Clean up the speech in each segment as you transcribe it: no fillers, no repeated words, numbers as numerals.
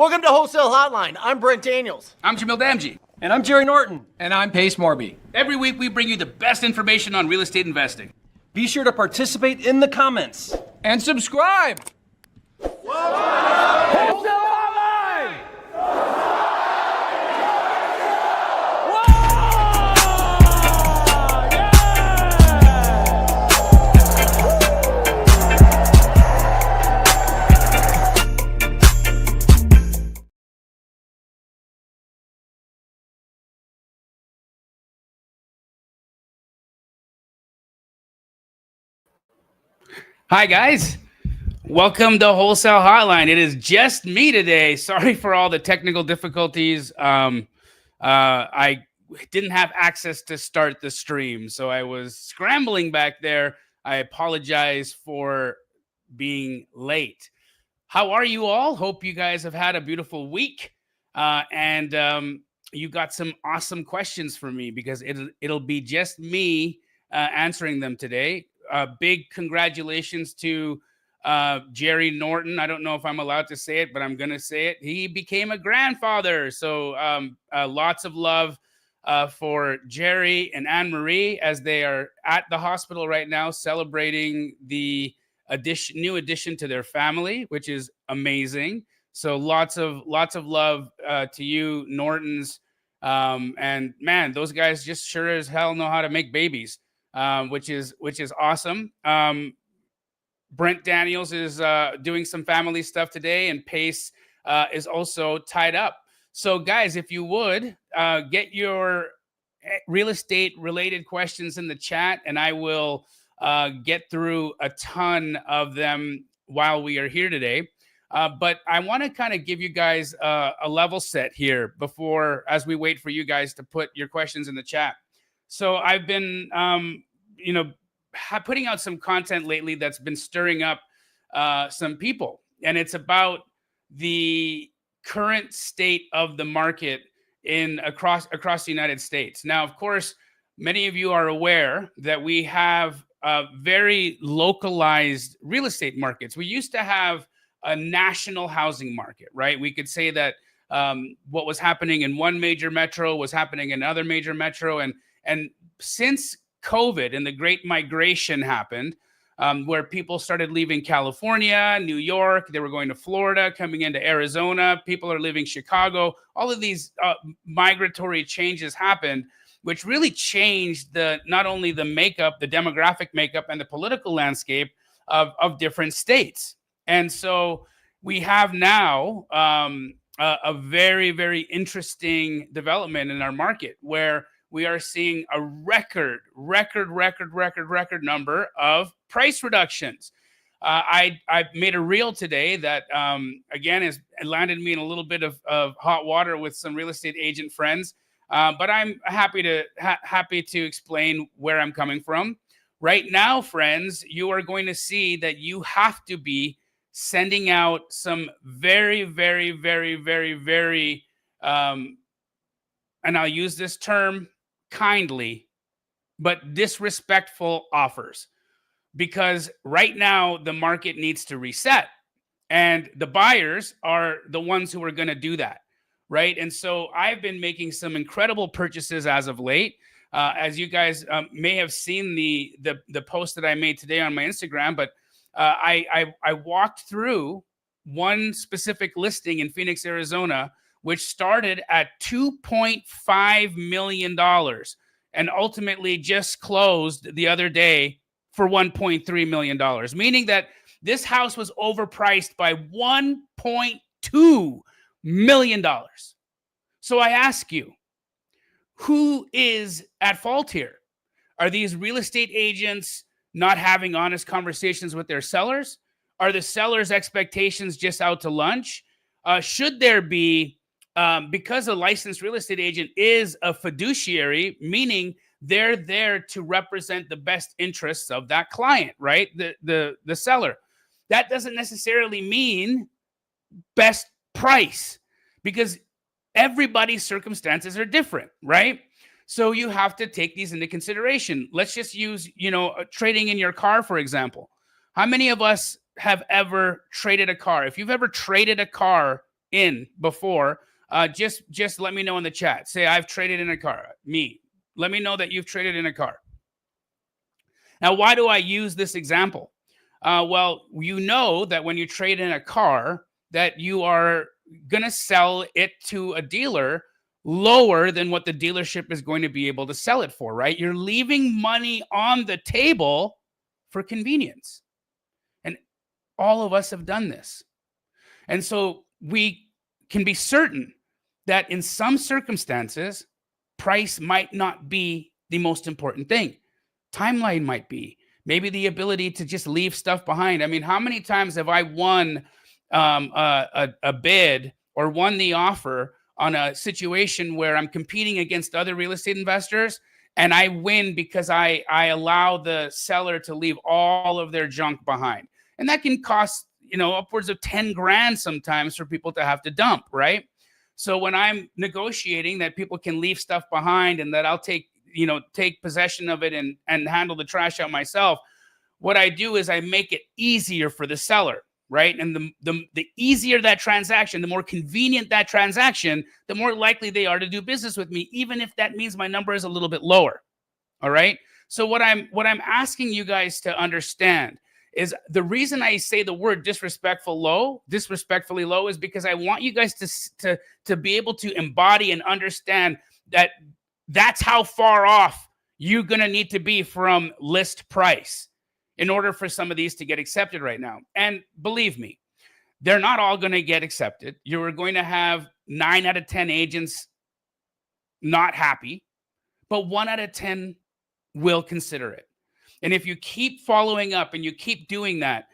Welcome to Wholesale Hotline. I'm Brent Daniels. I'm Jamil Damji. And I'm Jerry Norton. And I'm Pace Morby. Every week we bring you the best information on real estate investing. Be sure to participate in the comments. And subscribe. Wholesale Hotline! Hi guys, welcome to Wholesale Hotline. It is just me today. Sorry for all the technical difficulties. I didn't have access to start the stream, so I was scrambling back there. I apologize for being late. How are you all? Hope you guys have had a beautiful week, and you got some awesome questions for me because it'll be just me answering them today. Big congratulations to Jerry Norton. I don't know if I'm allowed to say it, but I'm going to say it. He became a grandfather. So lots of love for Jerry and Anne-Marie as they are at the hospital right now celebrating the new addition to their family, which is amazing. So lots of love to you, Nortons. And man, those guys just sure as hell know how to make babies. Which is awesome. Brent Daniels is doing some family stuff today, and Pace is also tied up. So guys, if you would get your real estate related questions in the chat, and I will get through a ton of them while we are here today. But I want to kind of give you guys a level set here as we wait for you guys to put your questions in the chat. So I've been, putting out some content lately that's been stirring up some people, and it's about the current state of the market across the United States. Now, of course, many of you are aware that we have very localized real estate markets. We used to have a national housing market, right? We could say that what was happening in one major metro was happening in another major metro, and since COVID and the Great Migration happened, where people started leaving California, New York, they were going to Florida, coming into Arizona, people are leaving Chicago. All of these migratory changes happened, which really changed not only the makeup, the demographic makeup, and the political landscape of different states. And so we have now a very, very interesting development in our market where we are seeing a record number of price reductions. I made a reel today that, again, has landed me in a little bit of hot water with some real estate agent friends. But I'm happy to explain where I'm coming from. Right now, friends, you are going to see that you have to be sending out some very, very, very, very, very, and I'll use this term kindly, but disrespectful offers, because right now the market needs to reset, and the buyers are the ones who are going to do that, right? And so I've been making some incredible purchases as of late. As you guys may have seen the post that I made today on my Instagram, but I walked through one specific listing in Phoenix, Arizona, which started at $2.5 million and ultimately just closed the other day for $1.3 million, meaning that this house was overpriced by $1.2 million. So I ask you, who is at fault here? Are these real estate agents not having honest conversations with their sellers? Are the sellers' expectations just out to lunch? Should there be, because a licensed real estate agent is a fiduciary, meaning they're there to represent the best interests of that client, right? The seller. That doesn't necessarily mean best price, because everybody's circumstances are different, right? So you have to take these into consideration. Let's just use, trading in your car, for example. How many of us have ever traded a car? If you've ever traded a car in before, just let me know in the chat. Say, I've traded in a car. Me. Let me know that you've traded in a car. Now, why do I use this example? Well, you know that when you trade in a car, that you are going to sell it to a dealer lower than what the dealership is going to be able to sell it for, right? You're leaving money on the table for convenience. And all of us have done this. And so we can be certain that in some circumstances, price might not be the most important thing. Timeline might be. Maybe the ability to just leave stuff behind. I mean, how many times have I won a bid or won the offer on a situation where I'm competing against other real estate investors and I win because I allow the seller to leave all of their junk behind? And that can cost, upwards of 10 grand sometimes for people to have to dump, right? So when I'm negotiating that people can leave stuff behind and that I'll take possession of it and handle the trash out myself, what I do is I make it easier for the seller, right? And the easier that transaction, the more convenient that transaction, the more likely they are to do business with me, even if that means my number is a little bit lower. All right. So what I'm asking you guys to understand is the reason I say the word disrespectfully low is because I want you guys to be able to embody and understand that that's how far off you're going to need to be from list price in order for some of these to get accepted right now. And believe me, they're not all going to get accepted. You're going to have 9 out of 10 agents not happy, but 1 out of 10 will consider it. And if you keep following up and you keep doing that,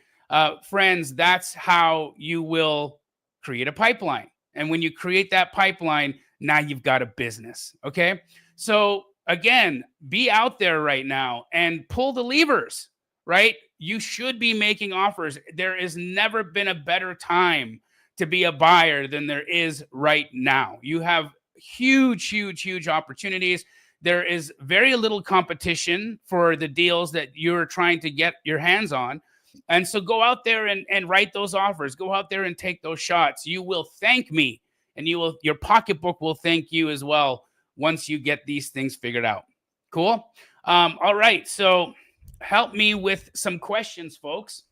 friends, that's how you will create a pipeline. And when you create that pipeline, now you've got a business. Okay. So again, be out there right now and pull the levers, right? You should be making offers. There has never been a better time to be a buyer than there is right now. You have huge, huge, huge opportunities. There is very little competition for the deals that you're trying to get your hands on. And so go out there and write those offers. Go out there and take those shots. You will thank me, and your pocketbook will thank you as well once you get these things figured out. Cool. All right. So help me with some questions, folks.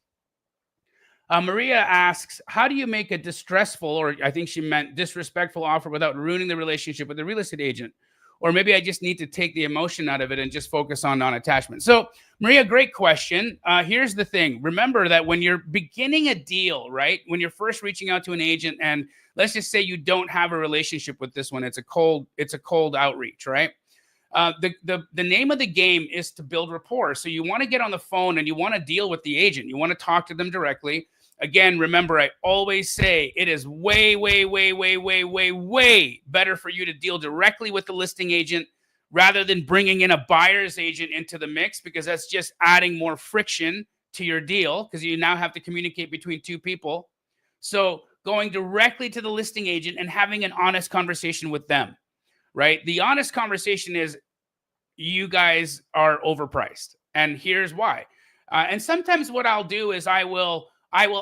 Maria asks, how do you make a distressful, or I think she meant disrespectful offer without ruining the relationship with the real estate agent? Or maybe I just need to take the emotion out of it and just focus on non-attachment. So Maria, great question. Here's the thing. Remember that when you're beginning a deal, right? When you're first reaching out to an agent, and let's just say you don't have a relationship with this one, it's a cold outreach, right? The name of the game is to build rapport. So you want to get on the phone and you want to deal with the agent. You want to talk to them directly. Again, remember, I always say it is way, way, way, way, way, way, way better for you to deal directly with the listing agent rather than bringing in a buyer's agent into the mix, because that's just adding more friction to your deal because you now have to communicate between two people. So going directly to the listing agent and having an honest conversation with them, right? The honest conversation is, you guys are overpriced, and here's why. And sometimes what I'll do is I will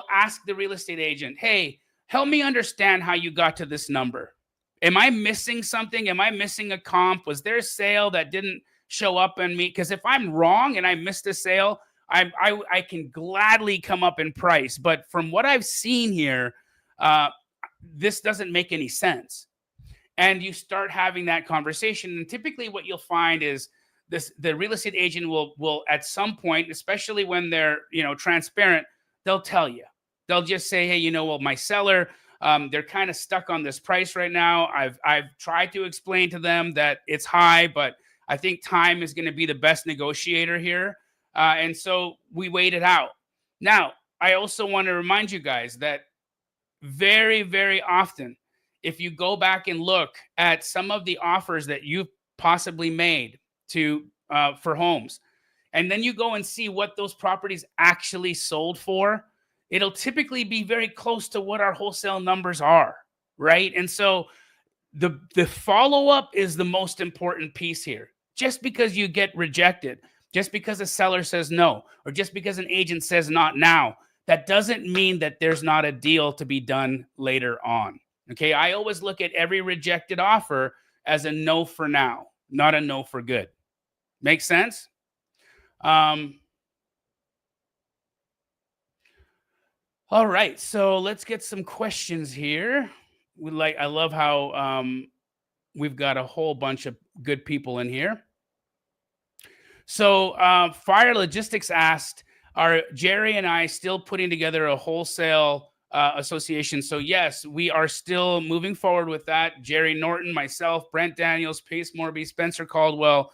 ask the real estate agent, hey, help me understand how you got to this number. Am I missing something? Am I missing a comp? Was there a sale that didn't show up on me? Because if I'm wrong and I missed a sale, I can gladly come up in price. But from what I've seen here, this doesn't make any sense. And you start having that conversation. And typically what you'll find is the real estate agent will at some point, especially when they're transparent, they'll tell you. They'll just say, hey, well, my seller, they're kind of stuck on this price right now. I've tried to explain to them that it's high, but I think time is going to be the best negotiator here. And so we wait it out. Now, I also want to remind you guys that very, very often, if you go back and look at some of the offers that you've possibly made for homes, and then you go and see what those properties actually sold for, it'll typically be very close to what our wholesale numbers are, right? And so the follow-up is the most important piece here. Just because you get rejected, just because a seller says no, or just because an agent says not now, that doesn't mean that there's not a deal to be done later on. Okay, I always look at every rejected offer as a no for now, not a no for good. Make sense? All right, so let's get some questions here. I love how we've got a whole bunch of good people in here. So Fire Logistics asked, are Jerry and I still putting together a wholesale association? So yes, we are still moving forward with that. Jerry Norton, myself, Brent Daniels, Pace Morby, Spencer Caldwell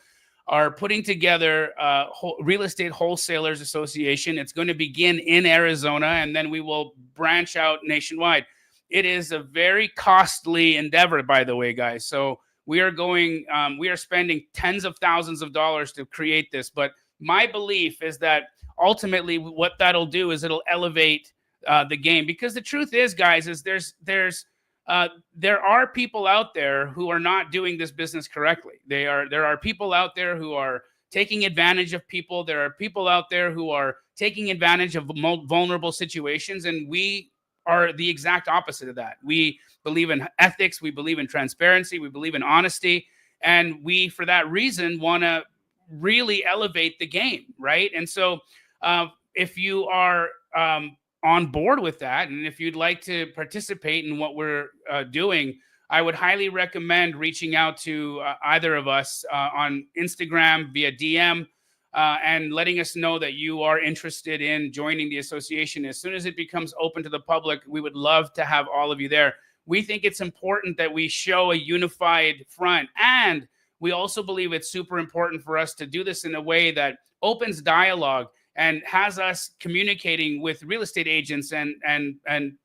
are putting together a Real Estate Wholesalers Association. It's going to begin in Arizona, and then we will branch out nationwide. It is a very costly endeavor, by the way, guys. So we are spending tens of thousands of dollars to create this. But my belief is that ultimately what that'll do is it'll elevate the game. Because the truth is, guys, is there are people out there who are not doing this business correctly. There are people out there who are taking advantage of people. There are people out there who are taking advantage of vulnerable situations. And we are the exact opposite of that. We believe in ethics. We believe in transparency. We believe in honesty. And we, for that reason, want to really elevate the game, right? And so if you are on board with that, and if you'd like to participate in what we're doing, I would highly recommend reaching out to either of us on Instagram via DM and letting us know that you are interested in joining the association. As soon as it becomes open to the public, we would love to have all of you there. We think it's important that we show a unified front, and we also believe it's super important for us to do this in a way that opens dialogue and has us communicating with real estate agents and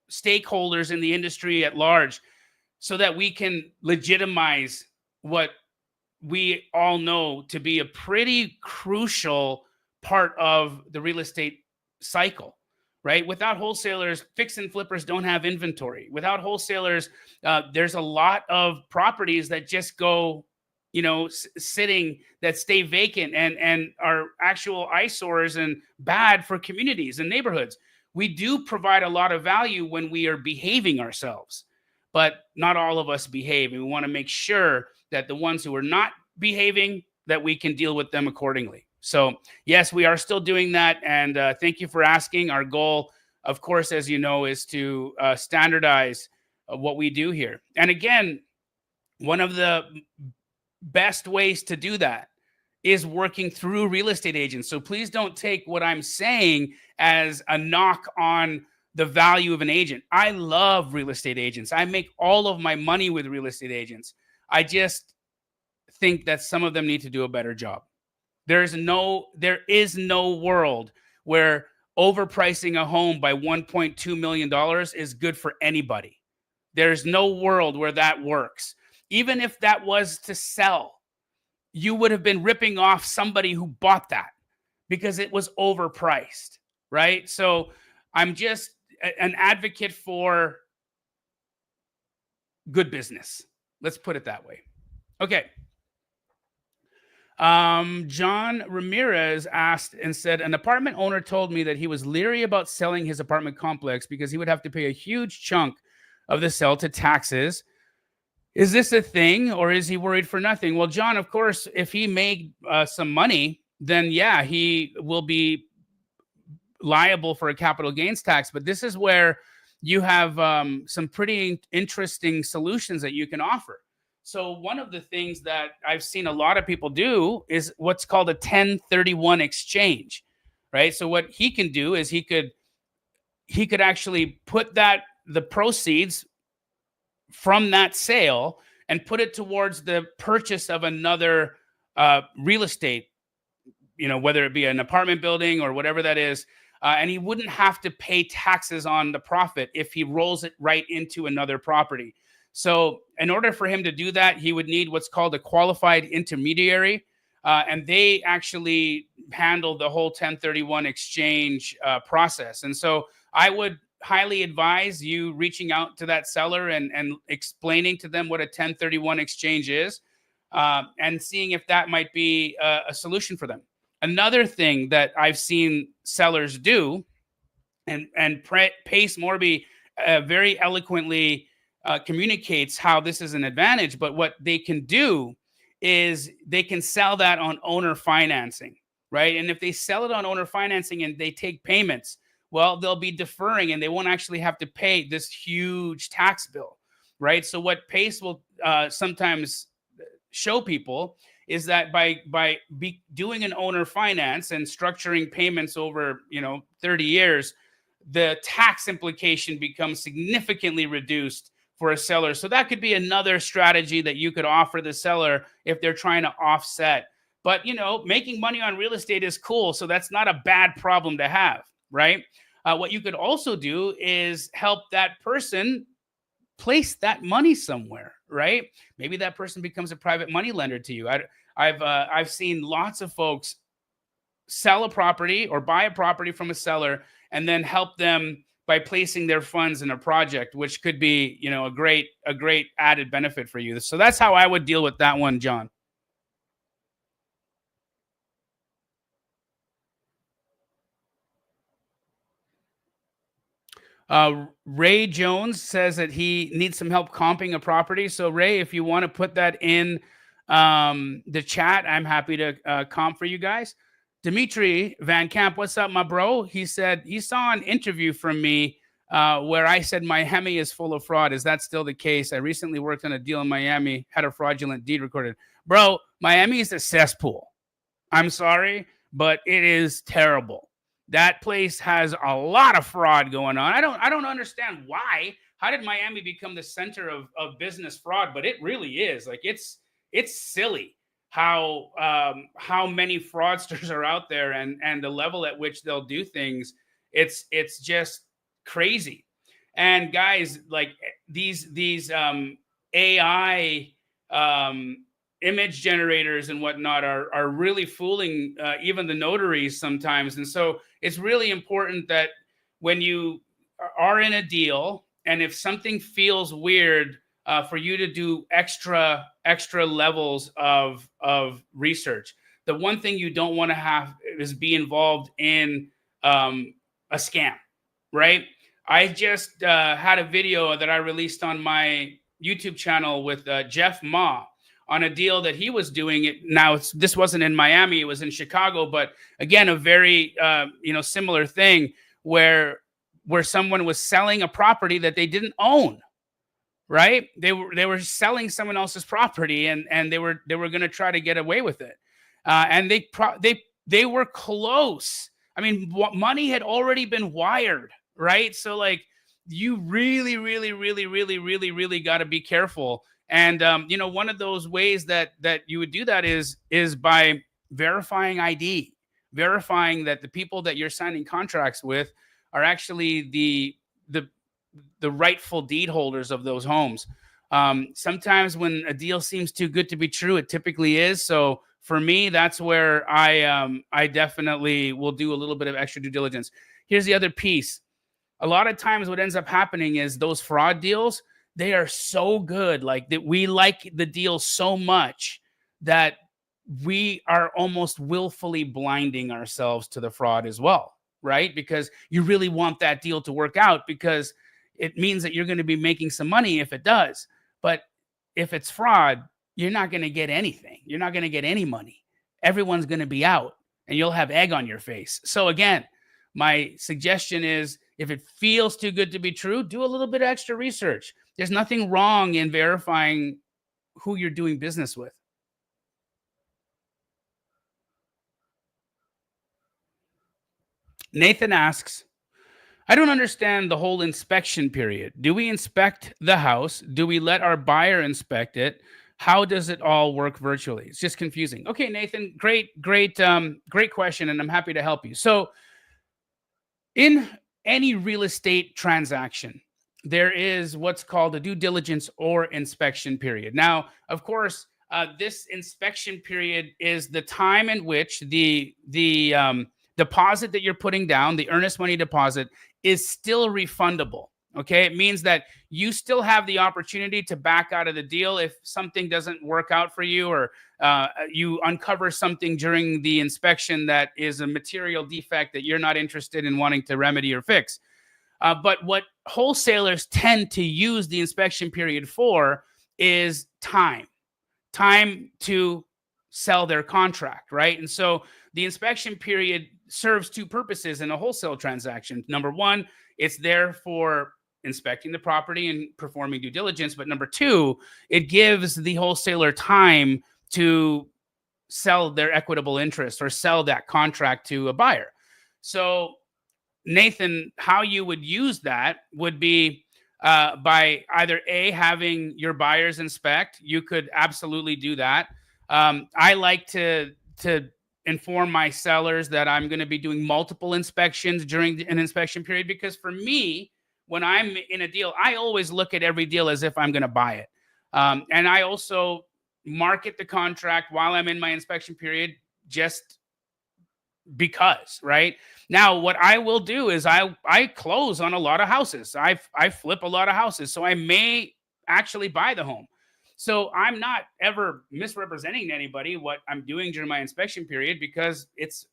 stakeholders in the industry at large, so that we can legitimize what we all know to be a pretty crucial part of the real estate cycle, right? Without wholesalers, fix and flippers don't have inventory. Without wholesalers, there's a lot of properties that just go, sitting, that stay vacant and are actual eyesores and bad for communities and neighborhoods. We do provide a lot of value when we are behaving ourselves, but not all of us behave. And we want to make sure that the ones who are not behaving, that we can deal with them accordingly. So yes, we are still doing that. And thank you for asking. Our goal, of course, as you know, is to standardize what we do here. And again, one of the best ways to do that is working through real estate agents. So please don't take what I'm saying as a knock on the value of an agent. I love real estate agents. I make all of my money with real estate agents. I just think that some of them need to do a better job. There is no world where overpricing a home by $1.2 million is good for anybody. There's no world where that works. Even if that was to sell, you would have been ripping off somebody who bought that because it was overpriced, right? So I'm just an advocate for good business. Let's put it that way. Okay. John Ramirez asked and said, an apartment owner told me that he was leery about selling his apartment complex because he would have to pay a huge chunk of the sale to taxes. Is this a thing, or is he worried for nothing? Well, John, of course, if he made some money, then yeah, he will be liable for a capital gains tax. But this is where you have some pretty interesting solutions that you can offer. So one of the things that I've seen a lot of people do is what's called a 1031 exchange, right? So what he can do is he could actually put the proceeds from that sale and put it towards the purchase of another real estate, whether it be an apartment building or whatever that is. And he wouldn't have to pay taxes on the profit if he rolls it right into another property. So in order for him to do that, he would need what's called a qualified intermediary. And they actually handle the whole 1031 exchange process. And so I would highly advise you reaching out to that seller and explaining to them what a 1031 exchange is and seeing if that might be a solution for them. Another thing that I've seen sellers do, and Pace Morby very eloquently communicates how this is an advantage. But what they can do is they can sell that on owner financing, right? And if they sell it on owner financing and they take payments, well, they'll be deferring and they won't actually have to pay this huge tax bill, right? So what PACE will sometimes show people is that by doing an owner finance and structuring payments over 30 years, the tax implication becomes significantly reduced for a seller. So that could be another strategy that you could offer the seller if they're trying to offset. But making money on real estate is cool, so that's not a bad problem to have, right? What you could also do is help that person place that money somewhere, right? Maybe that person becomes a private money lender to you. I've seen lots of folks sell a property or buy a property from a seller and then help them by placing their funds in a project, which could be, a great added benefit for you. So that's how I would deal with that one, John. Ray Jones says that he needs some help comping a property. So Ray, if you want to put that in the chat, I'm happy to comp for you guys. Dimitri Van Camp, what's up, my bro? He said he saw an interview from me where I said Miami is full of fraud. Is that still the case? I recently worked on a deal in Miami, had a fraudulent deed recorded. Bro, Miami is a cesspool. I'm sorry, but it is terrible. That place has a lot of fraud going on. I don't understand why. How did Miami become the center of business fraud? But it really is. Like it's silly how many fraudsters are out there and the level at which they'll do things. It's just crazy. And guys, like these AI image generators and whatnot are really fooling even the notaries sometimes. And so it's really important that when you are in a deal and if something feels weird, for you to do extra levels of research. The one thing you don't want to have is be involved in a scam, right? I just had a video that I released on my YouTube channel with Jeff Ma on a deal that he was doing. This wasn't in Miami, it was in Chicago, but again, a very similar thing where someone was selling a property that they didn't own. Right? They were selling someone else's property and they were going to try to get away with it. And they were close. I mean, money had already been wired, right? So like you really got to be careful. And one of those ways that you would do that is by verifying ID, verifying that the people that you're signing contracts with are actually the rightful deed holders of those homes. Sometimes when a deal seems too good to be true, it typically is. So for me, that's where I definitely will do a little bit of extra due diligence. Here's the other piece. A lot of times what ends up happening is those fraud deals, they are so good. Like that we like the deal so much that we are almost willfully blinding ourselves to the fraud as well, right? Because you really want that deal to work out because it means that you're going to be making some money if it does. But if it's fraud, you're not going to get anything. You're not going to get any money. Everyone's going to be out and you'll have egg on your face. So again, my suggestion is if it feels too good to be true, do a little bit of extra research. There's nothing wrong in verifying who you're doing business with. Nathan asks, I don't understand the whole inspection period. Do we inspect the house? Do we let our buyer inspect it? How does it all work virtually? It's just confusing. Okay, Nathan, great question, and I'm happy to help you. So in any real estate transaction, there is what's called a due diligence or inspection period. Now, of course, this inspection period is the time in which the deposit that you're putting down, the earnest money deposit, is still refundable. Okay, it means that you still have the opportunity to back out of the deal if something doesn't work out for you, or you uncover something during the inspection that is a material defect that you're not interested in wanting to remedy or fix. But what wholesalers tend to use the inspection period for is time to sell their contract, right? And so the inspection period serves two purposes in a wholesale transaction. Number one, it's there for inspecting the property and performing due diligence. But number two, it gives the wholesaler time to sell their equitable interest or sell that contract to a buyer. So Nathan, how you would use that would be by either having your buyers inspect. You could absolutely do that. I like to inform my sellers that I'm going to be doing multiple inspections during an inspection period, because for me, when I'm in a deal, I always look at every deal as if I'm going to buy it. And I also market the contract while I'm in my inspection period, just because, right? Now, what I will do is I close on a lot of houses. I flip a lot of houses. So I may actually buy the home. So I'm not ever misrepresenting to anybody what I'm doing during my inspection period, because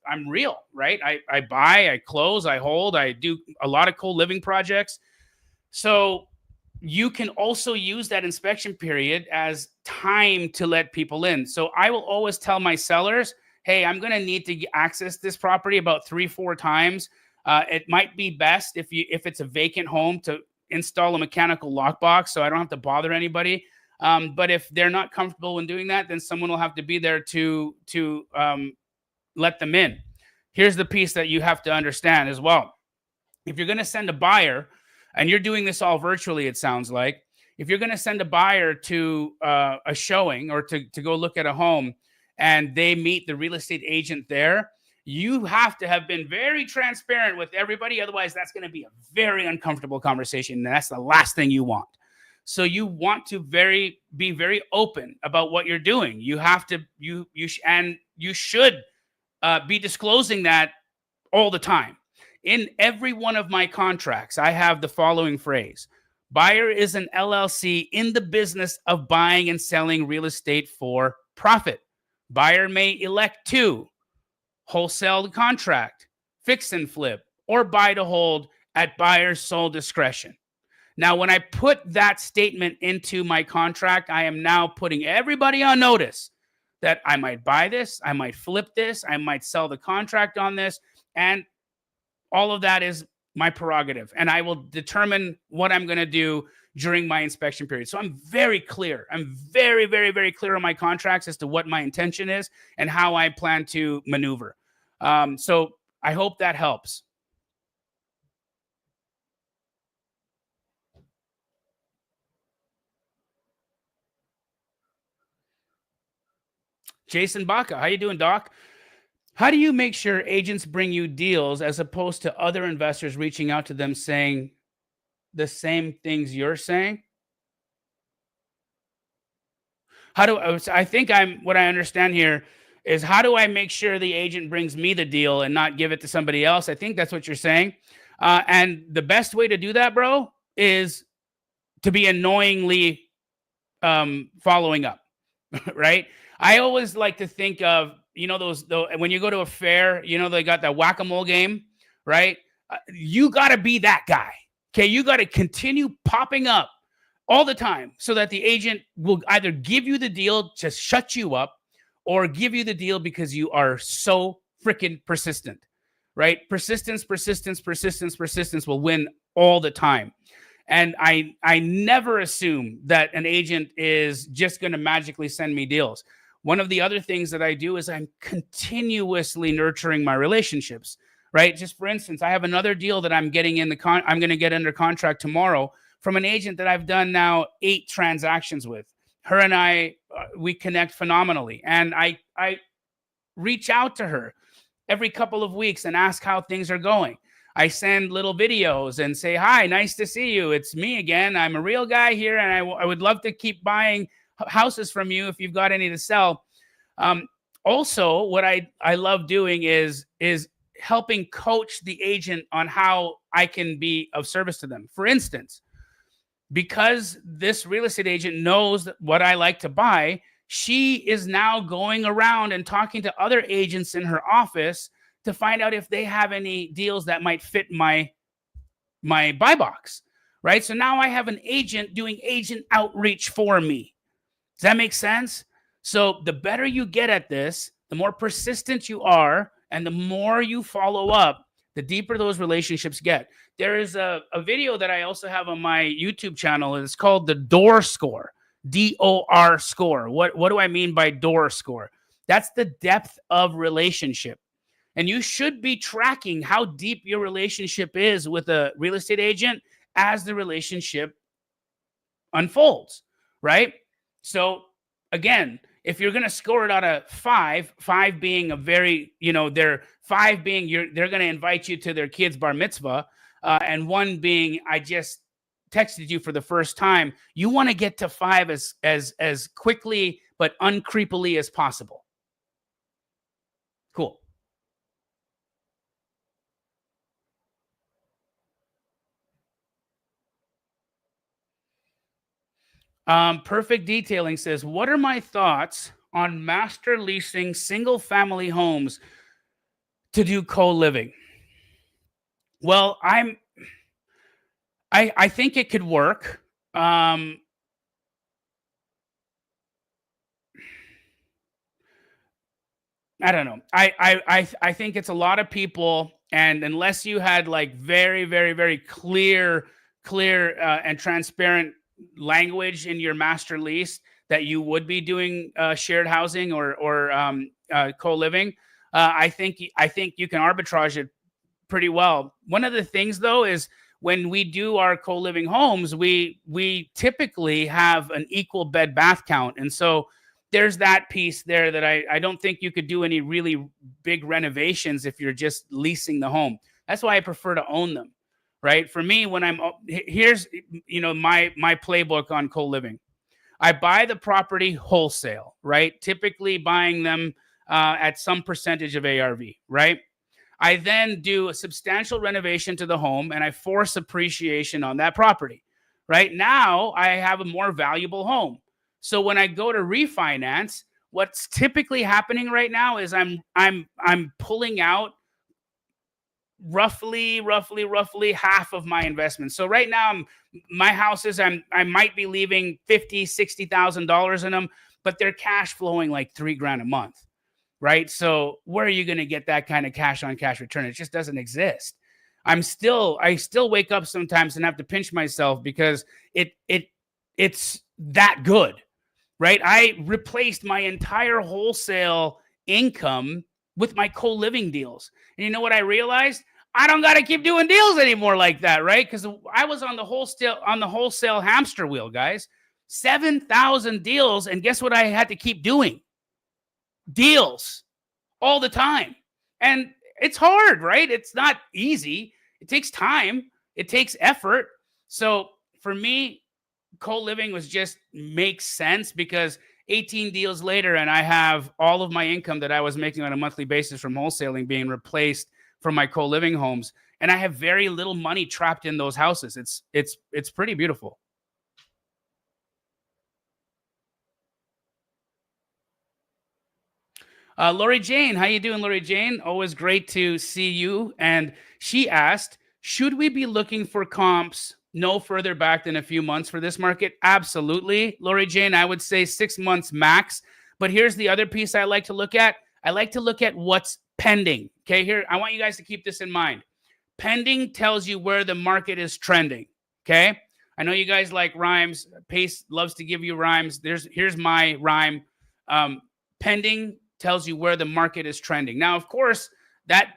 I'm real, right? I buy, I close, I hold, I do a lot of co-living projects. So you can also use that inspection period as time to let people in. So I will always tell my sellers, hey, I'm going to need to access this property about 3-4 times. It might be best if it's a vacant home to install a mechanical lockbox so I don't have to bother anybody. But if they're not comfortable when doing that, then someone will have to be there to let them in. Here's the piece that you have to understand as well. If you're going to send a buyer, and you're doing this all virtually, it sounds like, if you're going to send a buyer to a showing or to go look at a home, and they meet the real estate agent there, you have to have been very transparent with everybody. Otherwise, that's going to be a very uncomfortable conversation. And that's the last thing you want. So you want to be very open about what you're doing. You have to, you should be disclosing that all the time. In every one of my contracts, I have the following phrase: buyer is an LLC in the business of buying and selling real estate for profit. Buyer may elect to wholesale the contract, fix and flip, or buy to hold at buyer's sole discretion. Now, when I put that statement into my contract, I am now putting everybody on notice that I might buy this, I might flip this, I might sell the contract on this, and all of that is my prerogative. And I will determine what I'm going to do during my inspection period. So I'm very clear. I'm very, very, very clear on my contracts as to what my intention is and how I plan to maneuver. So I hope that helps. Jason Baca, how you doing, Doc? How do you make sure agents bring you deals as opposed to other investors reaching out to them saying the same things you're saying? What I understand here is, how do I make sure the agent brings me the deal and not give it to somebody else? I think that's what you're saying. And the best way to do that, bro, is to be annoyingly following up, right? I always like to think of, when you go to a fair, they got that whack-a-mole game, right? You got to be that guy. Okay. You got to continue popping up all the time so that the agent will either give you the deal to shut you up, or give you the deal because you are so freaking persistent, right? Persistence will win all the time. And I never assume that an agent is just going to magically send me deals. One of the other things that I do is I'm continuously nurturing my relationships, right? Just for instance, I have another deal that I'm getting I'm going to get under contract tomorrow from an agent that I've done now 8 transactions with. Her and I, we connect phenomenally. And I reach out to her every couple of weeks and ask how things are going. I send little videos and say, hi, nice to see you. It's me again. I'm a real guy here, and I would love to keep buying houses from you if you've got any to sell. Also, what I love doing is helping coach the agent on how I can be of service to them. For instance, because this real estate agent knows what I like to buy, she is now going around and talking to other agents in her office to find out if they have any deals that might fit my my buy box, right? So now I have an agent doing agent outreach for me. Does that make sense? So the better you get at this, the more persistent you are, and the more you follow up, the deeper those relationships get. There is a video that I also have on my YouTube channel. It's called the DOR score, DOR score. What do I mean by DOR score? That's the depth of relationship. And you should be tracking how deep your relationship is with a real estate agent as the relationship unfolds, right? So again, if you're going to score it out of 5 being a very, they're 5 being they're going to invite you to their kid's bar mitzvah, and 1 being I just texted you for the first time, you want to get to 5 as quickly but uncreepily as possible. Cool. Perfect Detailing says, what are my thoughts on master leasing single family homes to do co-living? Well, I think it could work. I don't know. I think it's a lot of people, and unless you had like very, very, very clear and transparent language in your master lease that you would be doing shared housing or co-living, I think you can arbitrage it pretty well. One of the things though is when we do our co-living homes, we typically have an equal bed bath count, and so there's that piece there that I don't think you could do any really big renovations if you're just leasing the home. That's why I prefer to own them. Right. For me, when here's my playbook on co-living, I buy the property wholesale, right? Typically buying them at some percentage of ARV, right? I then do a substantial renovation to the home and I force appreciation on that property. Right now, I have a more valuable home. So when I go to refinance, what's typically happening right now is I'm pulling out roughly half of my investment. So right now, my houses, I might be leaving $50,000-$60,000 in them, but they're cash flowing like $3,000 a month, right? So where are you going to get that kind of cash on cash return? It just doesn't exist. I still wake up sometimes and have to pinch myself because it's that good, right? I replaced my entire wholesale income with my co-living deals. And you know what I realized? I don't got to keep doing deals anymore like that, right? Because I was on the wholesale hamster wheel, guys. 7,000 deals, and guess what I had to keep doing? Deals all the time. And it's hard, right? It's not easy. It takes time. It takes effort. So for me, co-living makes sense because 18 deals later, and I have all of my income that I was making on a monthly basis from wholesaling being replaced from my co-living homes, and I have very little money trapped in those houses. It's pretty beautiful. Lori Jane, how you doing, Lori Jane? Always great to see you. And she asked, should we be looking for comps no further back than a few months for this market? Absolutely, Lori Jane. I would say 6 months max. But here's the other piece I like to look at. I like to look at what's pending. Okay, here, I want you guys to keep this in mind. Pending tells you where the market is trending. Okay, I know you guys like rhymes. Pace loves to give you rhymes. Here's my rhyme. Pending tells you where the market is trending. Now, of course, that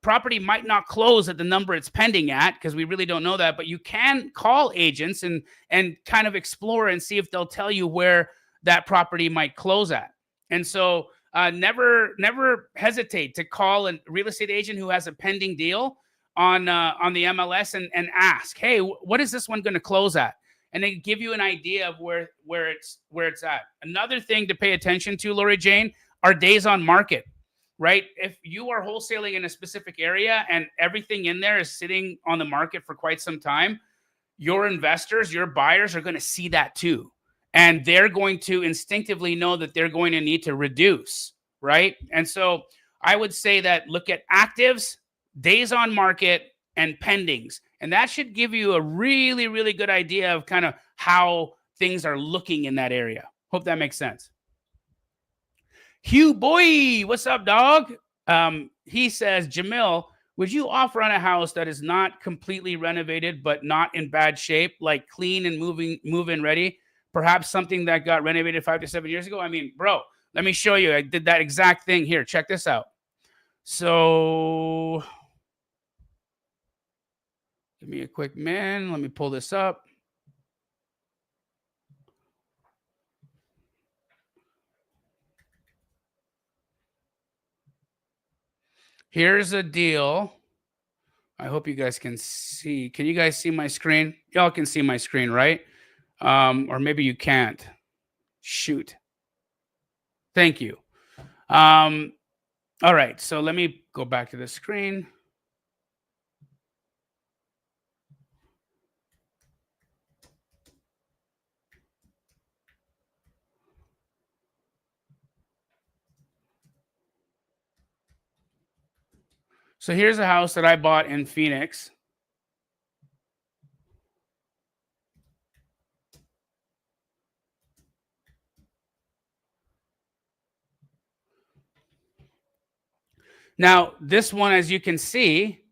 property might not close at the number it's pending at because we really don't know that, but you can call agents and kind of explore and see if they'll tell you where that property might close at. And so never hesitate to call a real estate agent who has a pending deal on the MLS and ask, hey, what is this one going to close at? And they give you an idea of where it's at. Another thing to pay attention to, Lori Jane, are days on market. Right? If you are wholesaling in a specific area and everything in there is sitting on the market for quite some time, your investors, your buyers are going to see that too. And they're going to instinctively know that they're going to need to reduce, right? And so I would say that look at actives, days on market, and pendings. And that should give you a really, really good idea of kind of how things are looking in that area. Hope that makes sense. Hugh Boy, what's up, dog? He says, Jamil, would you offer on a house that is not completely renovated, but not in bad shape, like clean and move-in ready? Perhaps something that got renovated 5 to 7 years ago? I mean, bro, let me show you. I did that exact thing here. Check this out. So give me a quick minute. Let me pull this up. Here's a deal. I hope you guys can see. Can you guys see my screen? Y'all can see my screen, right? Or maybe you can't. Shoot. Thank you. All right. So let me go back to the screen. So here's a house that I bought in Phoenix. Now, this one, as you can see,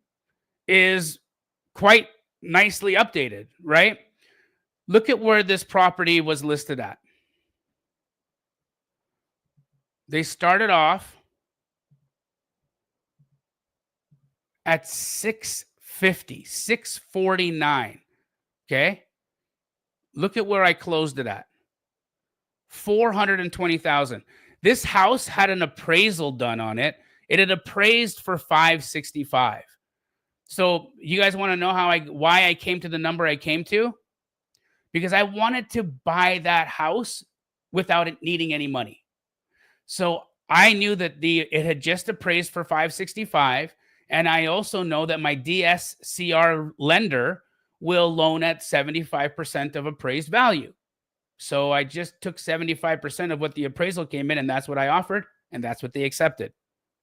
is quite nicely updated, right? Look at where this property was listed at. They started off at 650, 649. Okay. Look at where I closed it at. 420,000. This house had an appraisal done on it. It had appraised for 565. So you guys want to know why I came to the number I came to? Because I wanted to buy that house without it needing any money. So I knew that it had just appraised for 565. And I also know that my DSCR lender will loan at 75% of appraised value. So I just took 75% of what the appraisal came in, and that's what I offered, and that's what they accepted.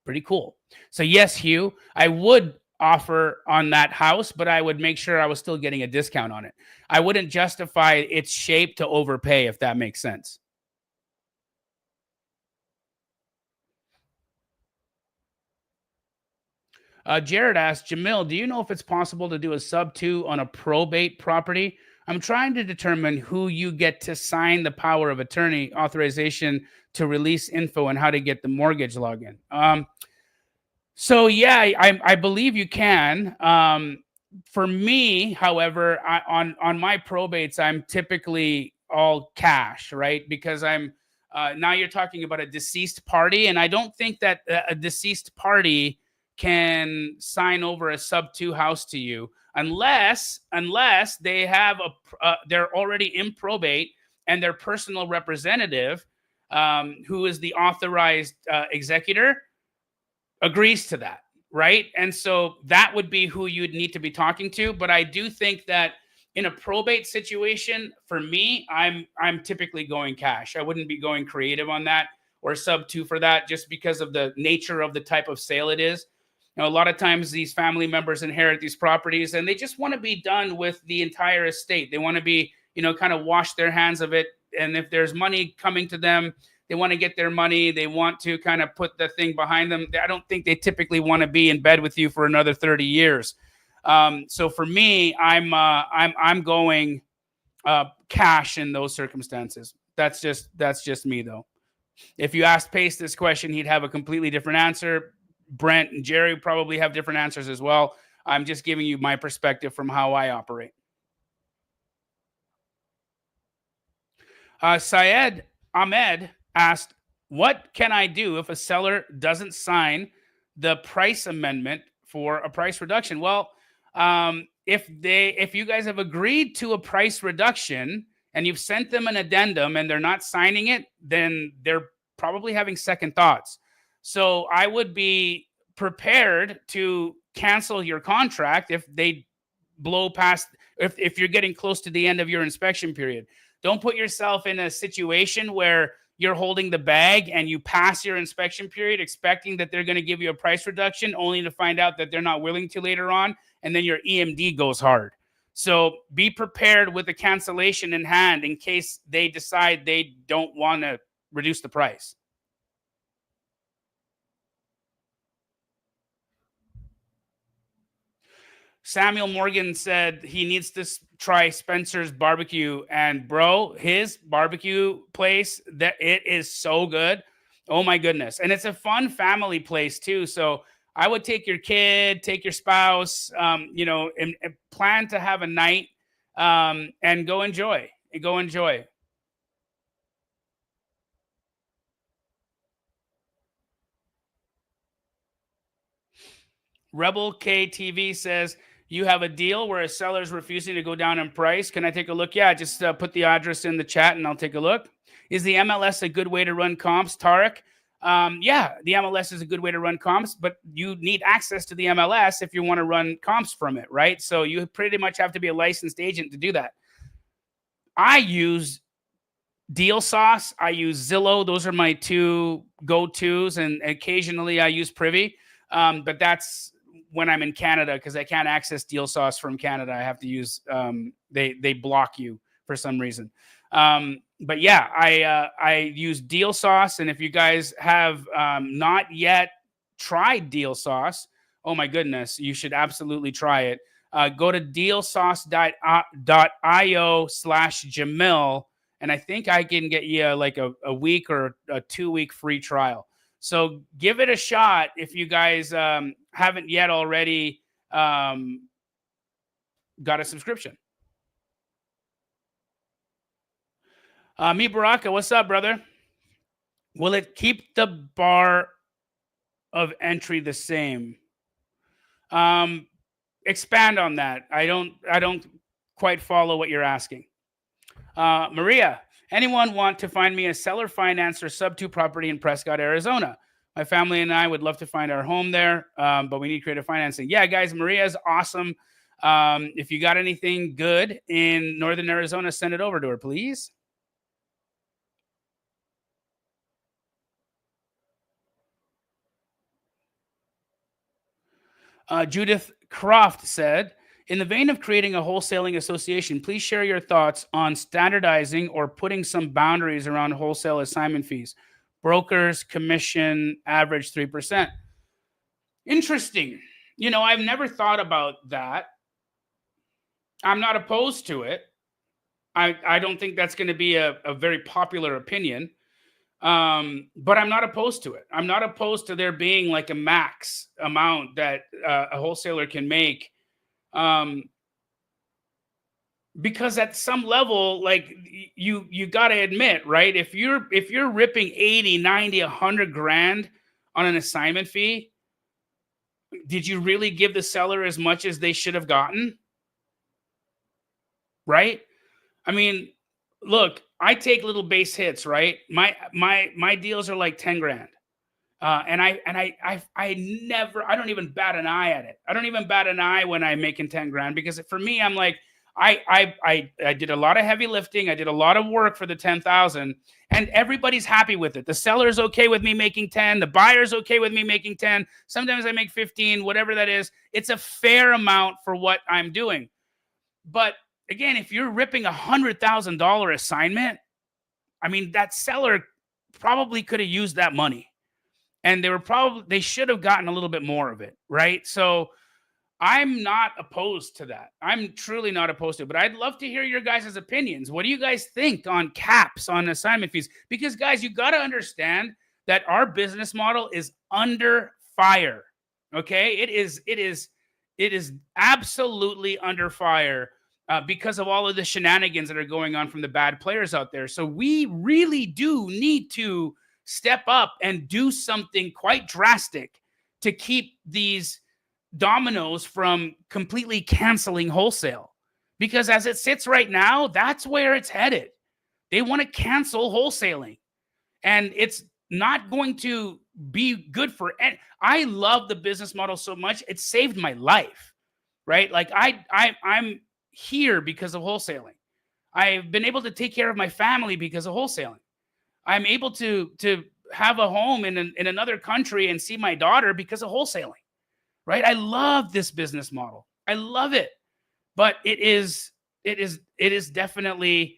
Pretty cool. So yes, Hugh, I would offer on that house, but I would make sure I was still getting a discount on it. I wouldn't justify its shape to overpay, if that makes sense. Jared asked, Jamil, do you know if it's possible to do a sub-2 on a probate property? I'm trying to determine who you get to sign the power of attorney authorization to release info and how to get the mortgage login. So yeah, I believe you can. For me, however, on my probates, I'm typically all cash, right? Because I'm now you're talking about a deceased party, and I don't think that a deceased party can sign over a sub-2 house to you unless they have they're already in probate and their personal representative, who is the authorized executor, agrees to that, right? And so that would be who you'd need to be talking to. But I do think that in a probate situation, for me, I'm typically going cash. I wouldn't be going creative on that or sub-2 for that, just because of the nature of the type of sale it is. You know, a lot of times these family members inherit these properties and they just want to be done with the entire estate. They want to be, kind of wash their hands of it. And if there's money coming to them, they want to get their money. They want to kind of put the thing behind them. I don't think they typically want to be in bed with you for another 30 years. So for me, I'm going cash in those circumstances. That's just me though. If you asked Pace this question, he'd have a completely different answer. Brent and Jerry probably have different answers as well. I'm just giving you my perspective from how I operate. Syed Ahmed asked, what can I do if a seller doesn't sign the price amendment for a price reduction? Well, if you guys have agreed to a price reduction and you've sent them an addendum and they're not signing it, then they're probably having second thoughts. So I would be prepared to cancel your contract if they blow past, if you're getting close to the end of your inspection period. Don't put yourself in a situation where you're holding the bag and you pass your inspection period expecting that they're going to give you a price reduction only to find out that they're not willing to later on, and then your EMD goes hard. So be prepared with a cancellation in hand in case they decide they don't want to reduce the price. Samuel Morgan said he needs to try Spencer's barbecue, and bro, his barbecue place, that it is so good. Oh my goodness. And it's a fun family place too. So I would take your kid, take your spouse, and plan to have a night, and go enjoy. Go enjoy. Rebel KTV says, you have a deal where a seller is refusing to go down in price. Can I take a look? Yeah, just put the address in the chat and I'll take a look. Is the MLS a good way to run comps, Tarek? Yeah, the MLS is a good way to run comps, but you need access to the MLS if you want to run comps from it, right? So you pretty much have to be a licensed agent to do that. I use Deal Sauce. I use Zillow. Those are my two go-tos, and occasionally I use Privy, but that's when I'm in Canada because I can't access Deal Sauce from Canada. I have to use they block you for some reason. But yeah, I use Deal Sauce, and if you guys have not yet tried Deal Sauce, oh my goodness, you should absolutely try it. Go to dealsauce.io/Jamil, and I think I can get you like a week or a 2-week free trial. So give it a shot if you guys haven't yet already got a subscription. Me Baraka, what's up, brother? Will it keep the bar of entry the same? Expand on that. I don't quite follow what you're asking. Maria, anyone want to find me a seller finance or Subto property in Prescott, Arizona? My family and I would love to find our home there, but we need creative financing. Yeah, guys, Maria is awesome. If you got anything good in Northern Arizona, send it over to her, please. Judith Croft said, in the vein of creating a wholesaling association, please share your thoughts on standardizing or putting some boundaries around wholesale assignment fees. Brokers, commission, average 3%. Interesting. I've never thought about that. I'm not opposed to it. I don't think that's going to be a very popular opinion. But I'm not opposed to it. I'm not opposed to there being like a max amount that a wholesaler can make. Because at some level, like you got to admit, right? If you're ripping 80, 90, 100 grand on an assignment fee, did you really give the seller as much as they should have gotten? Right? I mean, look, I take little base hits, right? My deals are like 10 grand. And I don't even bat an eye at it. I don't even bat an eye when I'm making 10 grand because for me, I'm like, I did a lot of heavy lifting. I did a lot of work for the 10,000 and everybody's happy with it. The seller's okay with me making 10. The buyer's okay with me making 10. Sometimes I make 15, whatever that is. It's a fair amount for what I'm doing. But again, if you're ripping $100,000 assignment, I mean, that seller probably could have used that money. And they should have gotten a little bit more of it, right? So I'm not opposed to that. I'm truly not opposed to it, but I'd love to hear your guys' opinions. What do you guys think on caps, on assignment fees? Because guys, you got to understand that our business model is under fire. Okay. It is absolutely under fire because of all of the shenanigans that are going on from the bad players out there. So we really do need to step up and do something quite drastic to keep these dominoes from completely canceling wholesale. Because as it sits right now, that's where it's headed. They want to cancel wholesaling. And it's not going to be good for any. I love the business model so much. It saved my life, right? Like I'm here because of wholesaling. I've been able to take care of my family because of wholesaling. I'm able to have a home in another country and see my daughter because of wholesaling, right? I love this business model. I love it, but it is definitely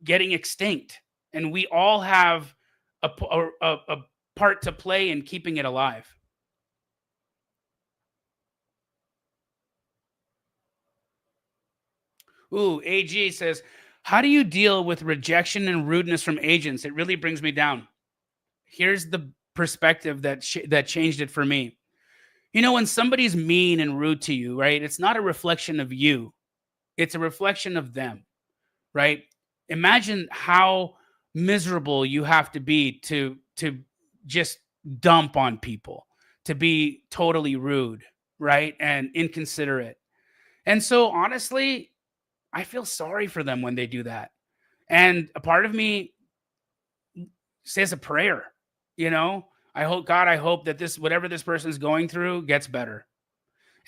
getting extinct, and we all have a part to play in keeping it alive. Ooh, AG says, how do you deal with rejection and rudeness from agents? It really brings me down. Here's the perspective that changed it for me. You know, when somebody's mean and rude to you, right? It's not a reflection of you. It's a reflection of them, right? Imagine how miserable you have to be to just dump on people, to be totally rude, right? And inconsiderate. And so honestly, I feel sorry for them when they do that. And a part of me says a prayer, you know, I hope that this, whatever this person is going through, gets better.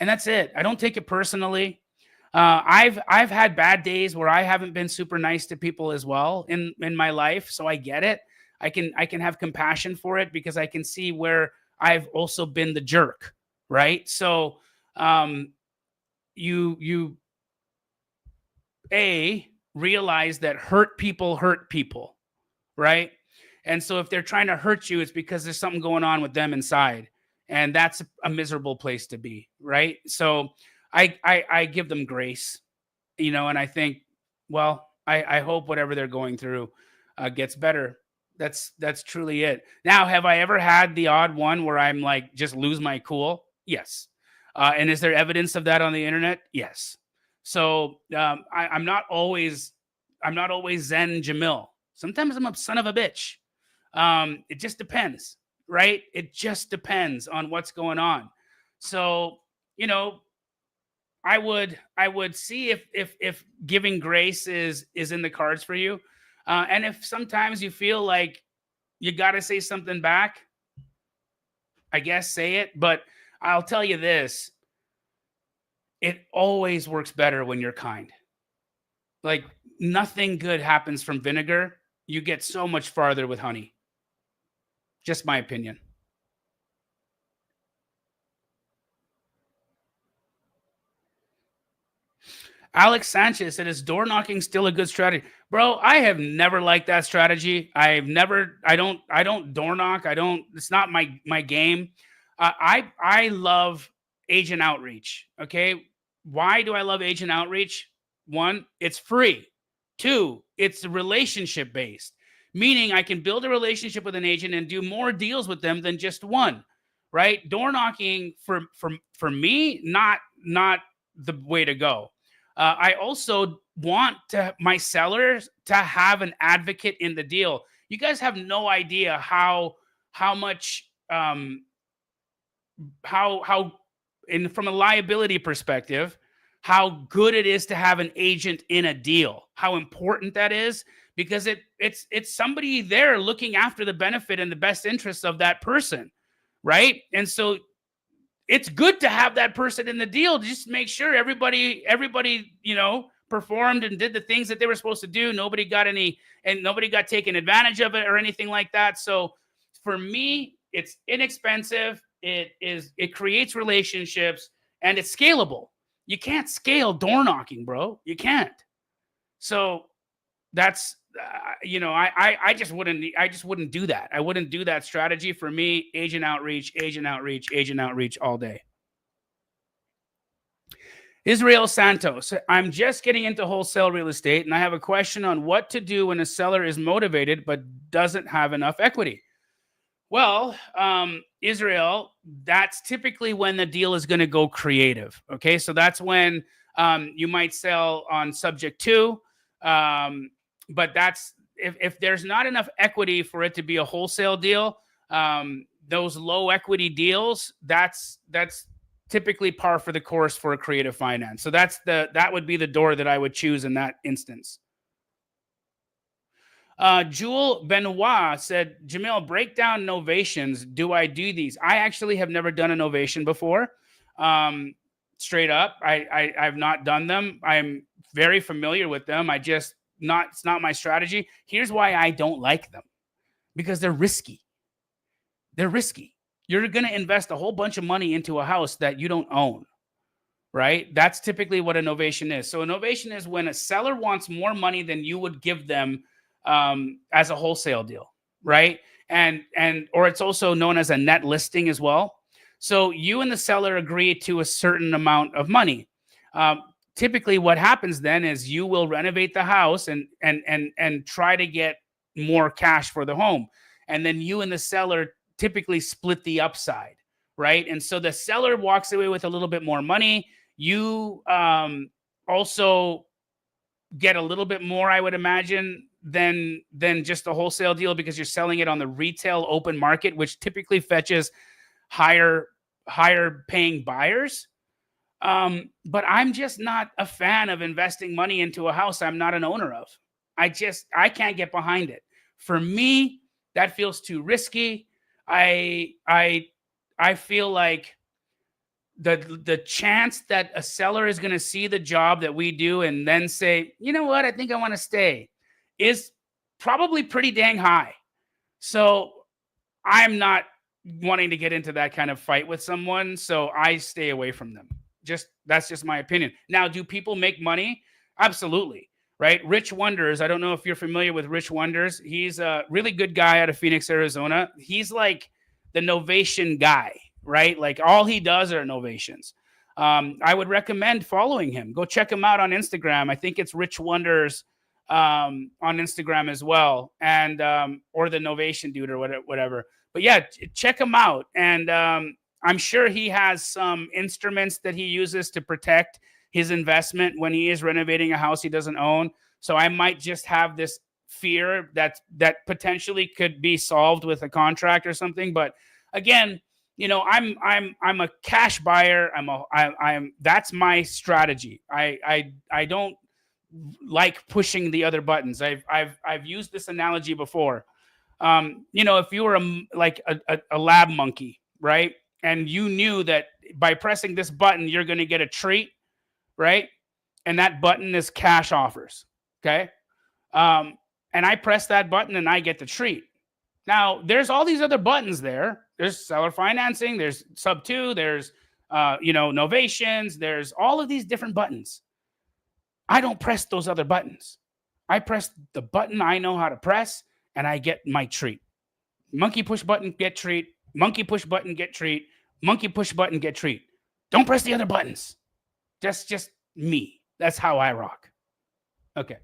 And that's it. I don't take it personally. I've had bad days where I haven't been super nice to people as well in my life. So I get it. I can have compassion for it because I can see where I've also been the jerk. Right. So, you realize that hurt people, right? And so if they're trying to hurt you, it's because there's something going on with them inside. And that's a miserable place to be, right? So I give them grace, you know, and I think, well, I hope whatever they're going through gets better. That's truly it. Now, have I ever had the odd one where I'm like, just lose my cool? Yes. And is there evidence of that on the internet? Yes. So I'm not always Zen Jamil. Sometimes I'm a son of a bitch. It just depends, right? It just depends on what's going on. So, you know, I would see if giving grace is in the cards for you. And if sometimes you feel like you got to say something back, I guess say it. But I'll tell you this. It always works better when you're kind. Like nothing good happens from vinegar. You get so much farther with honey. Just my opinion. Alex Sanchez said, is door knocking still a good strategy? Bro, I have never liked that strategy. I don't door knock. It's not my game. I love agent outreach. Okay. Why do I love agent outreach? One, it's free. Two, it's relationship based, meaning I can build a relationship with an agent and do more deals with them than just one, right? Door knocking for me, not the way to go. I also want my sellers to have an advocate in the deal. You guys have no idea how much from a liability perspective, how good it is to have an agent in a deal, how important that is, because it's somebody there looking after the benefit and the best interests of that person, right? And so it's good to have that person in the deal to just make sure everybody, you know, performed and did the things that they were supposed to do. Nobody got taken advantage of it or anything like that. So for me, it's inexpensive. It creates relationships and it's scalable. You can't scale door knocking, bro. You can't. So that's, you know, I just wouldn't do that. I wouldn't do that strategy. For me, agent outreach all day. Israel Santos, I'm just getting into wholesale real estate and I have a question on what to do when a seller is motivated but doesn't have enough equity. Well, Israel, that's typically when the deal is going to go creative. Okay, so that's when you might sell on subject to, but that's if there's not enough equity for it to be a wholesale deal. Those low equity deals, that's typically par for the course for a creative finance. So that would be the door that I would choose in that instance. Jewel Benoit said, Jamil, break down novations. Do I do these? I actually have never done a novation before. Straight up, I've not done them. I'm very familiar with them. I just it's not my strategy. Here's why I don't like them. Because they're risky. They're risky. You're going to invest a whole bunch of money into a house that you don't own, right? That's typically what a novation is. So a novation is when a seller wants more money than you would give them as a wholesale deal, right? Or it's also known as a net listing as well. So you and the seller agree to a certain amount of money. Typically what happens then is you will renovate the house and try to get more cash for the home. And then you and the seller typically split the upside, right? And so the seller walks away with a little bit more money. You also get a little bit more, I would imagine, than just a wholesale deal, because you're selling it on the retail open market, which typically fetches higher paying buyers. But I'm just not a fan of investing money into a house I'm not an owner of. I can't get behind it. For me, that feels too risky. I feel like the chance that a seller is going to see the job that we do and then say, you know what, I think I want to stay, is probably pretty dang high. So I'm not wanting to get into that kind of fight with someone. So I stay away from them. That's just my opinion. Now, do people make money? Absolutely. Right? Rich Wonders. I don't know if you're familiar with Rich Wonders. He's a really good guy out of Phoenix, Arizona. He's like the novation guy, right? Like all he does are novations. I would recommend following him. Go check him out on Instagram. I think it's Rich Wonders on Instagram as well. And, or the Novation dude or whatever. But yeah, check him out. And I'm sure he has some instruments that he uses to protect his investment when he is renovating a house he doesn't own. So I might just have this fear that potentially could be solved with a contract or something. But again, you know, I'm a cash buyer. That's my strategy. I don't like pushing the other buttons. I've used this analogy before. You know, if you were a lab monkey, right? And you knew that by pressing this button, you're going to get a treat, right? And that button is cash offers, okay? And I press that button and I get the treat. Now, there's all these other buttons there. There's seller financing, there's Subto, there's, novations, there's all of these different buttons. I don't press those other buttons. I press the button I know how to press and I get my treat. Monkey push button, get treat. Monkey push button, get treat. Monkey push button, get treat. Don't press the other buttons. That's just me. That's how I rock. Okay.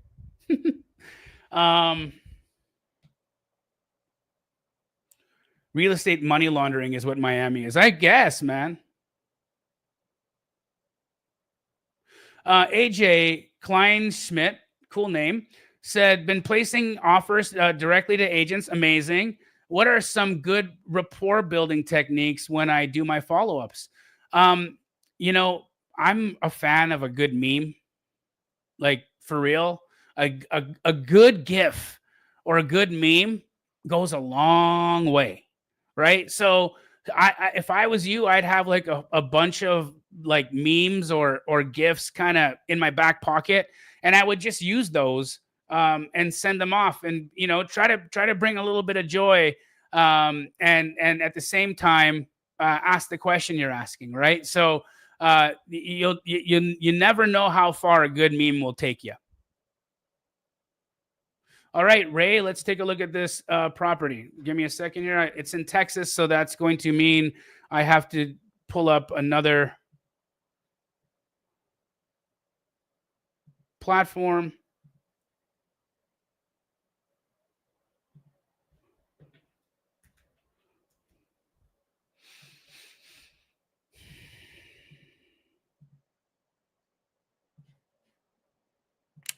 Real estate money laundering is what Miami is, I guess, man. AJ Kleinschmidt, cool name, said, been placing offers directly to agents. Amazing. What are some good rapport building techniques when I do my follow-ups? You know, I'm a fan of a good meme, like for real. A good GIF or a good meme goes a long way, right? So if I was you, I'd have like a bunch of like memes or GIFs kind of in my back pocket, and I would just use those and send them off, and you know, try to bring a little bit of joy, and at the same time ask the question you're asking, right? So you never know how far a good meme will take you. All right, Ray, let's take a look at this property. Give me a second here. It's in Texas, so that's going to mean I have to pull up another platform.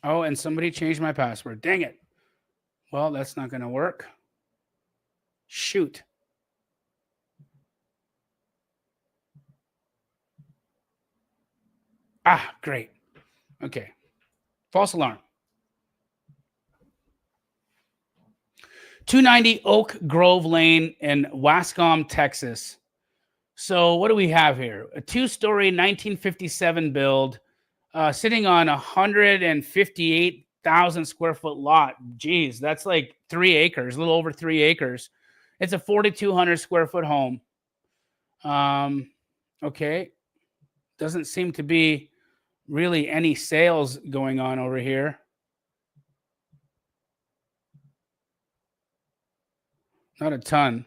Oh, and somebody changed my password. Dang it. Well, that's not going to work. Shoot. Ah, great. Okay. False alarm. 290 Oak Grove Lane in Wascom, Texas. So what do we have here? A two-story 1957 build, sitting on 158 1,000 square foot lot. Geez, that's like 3 acres, a little over 3 acres. It's a 4,200 square foot home. Okay. Doesn't seem to be really any sales going on over here. Not a ton.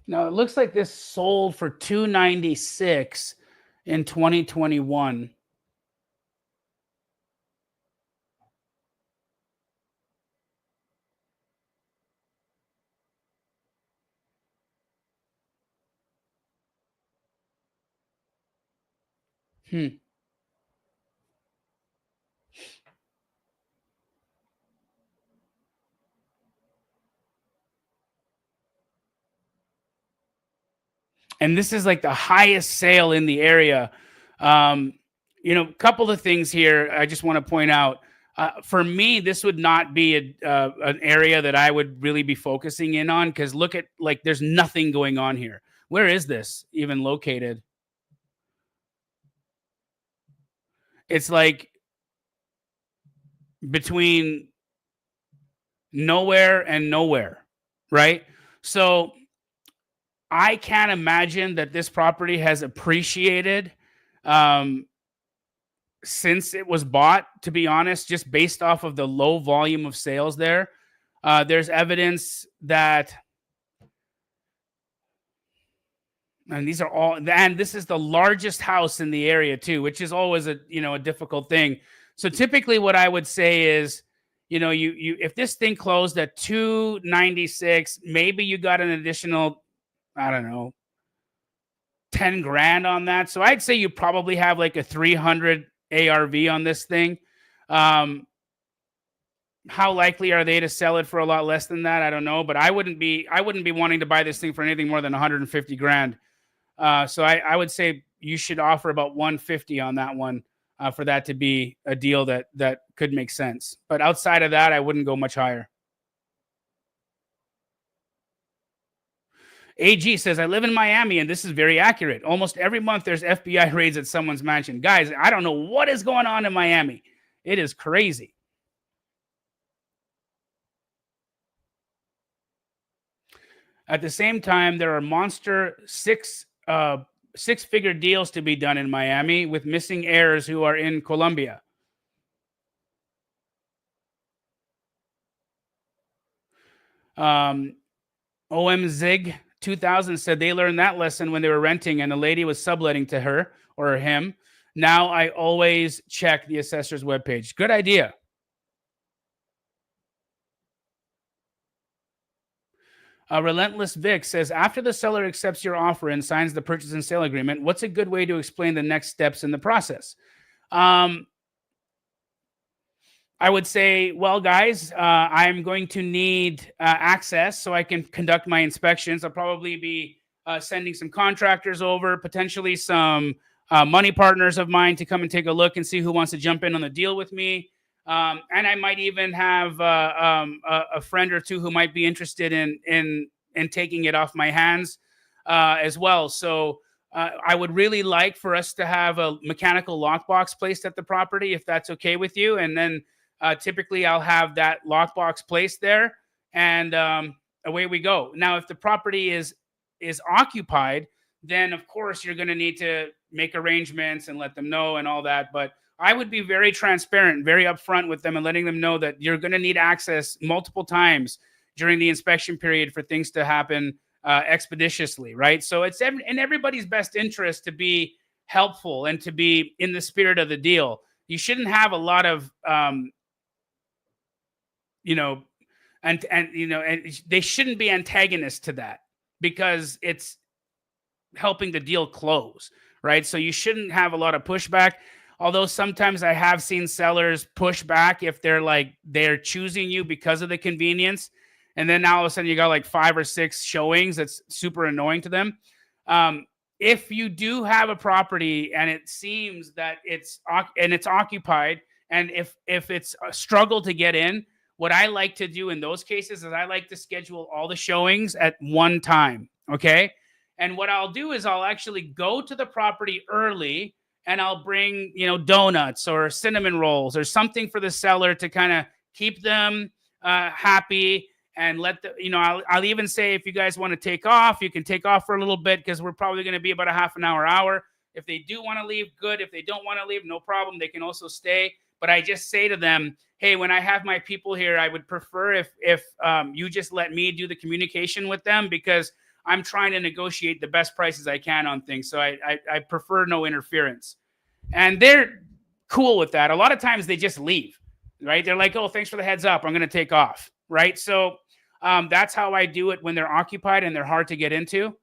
Now it looks like this sold for $296 in 2021. And this is like the highest sale in the area. A couple of things here I just want to point out. For me, this would not be an area that I would really be focusing in on, because look at, like, there's nothing going on here. Where is this even located? It's like between nowhere and nowhere, right? So I can't imagine that this property has appreciated since it was bought, to be honest, just based off of the low volume of sales there. There's evidence that, and these are all, and this is the largest house in the area too, which is always a difficult thing. So typically what I would say is, you if this thing closed at 296, maybe you got an additional, I don't know, 10 grand on that. So I'd say you probably have like a 300 ARV on this thing. How likely are they to sell it for a lot less than that? I don't know, but I wouldn't be wanting to buy this thing for anything more than 150 grand. So I would say you should offer about 150 on that one for that to be a deal that could make sense. But outside of that, I wouldn't go much higher. AG says, I live in Miami, and this is very accurate. Almost every month there's FBI raids at someone's mansion. Guys, I don't know what is going on in Miami. It is crazy. At the same time, there are monster six-figure deals to be done in Miami with missing heirs who are in Colombia. OM Zig 2000 said they learned that lesson when they were renting and a lady was subletting to her or him. Now I always check the assessor's webpage. Good idea. Relentless Vic says, after the seller accepts your offer and signs the purchase and sale agreement, what's a good way to explain the next steps in the process? I would say, well, guys, I'm going to need access so I can conduct my inspections. I'll probably be sending some contractors over, potentially some money partners of mine to come and take a look and see who wants to jump in on the deal with me. And I might even have a friend or two who might be interested in taking it off my hands as well. So I would really like for us to have a mechanical lockbox placed at the property, if that's okay with you. And then typically I'll have that lockbox placed there, and away we go. Now, if the property is occupied, then of course you're going to need to make arrangements and let them know and all that. But I would be very transparent, very upfront with them, and letting them know that you're going to need access multiple times during the inspection period for things to happen expeditiously, right? So it's in everybody's best interest to be helpful and to be in the spirit of the deal. You shouldn't have a lot of, and they shouldn't be antagonists to that, because it's helping the deal close, right? So you shouldn't have a lot of pushback. Although sometimes I have seen sellers push back if they're choosing you because of the convenience. And then now all of a sudden you got like 5 or 6 showings. That's super annoying to them. If you do have a property and it seems that it's occupied, and if it's a struggle to get in, what I like to do in those cases is I like to schedule all the showings at one time. Okay. And what I'll do is I'll actually go to the property early, and I'll bring, donuts or cinnamon rolls or something for the seller to kind of keep them happy, and let the, I'll even say, if you guys want to take off, you can take off for a little bit, because we're probably going to be about a half an hour. If they do want to leave, good. If they don't want to leave, no problem. They can also stay. But I just say to them, hey, when I have my people here, I would prefer if you just let me do the communication with them, because I'm trying to negotiate the best prices I can on things. So I prefer no interference. And they're cool with that. A lot of times they just leave, right? They're like, oh, thanks for the heads up, I'm going to take off, right? So that's how I do it when they're occupied and they're hard to get into.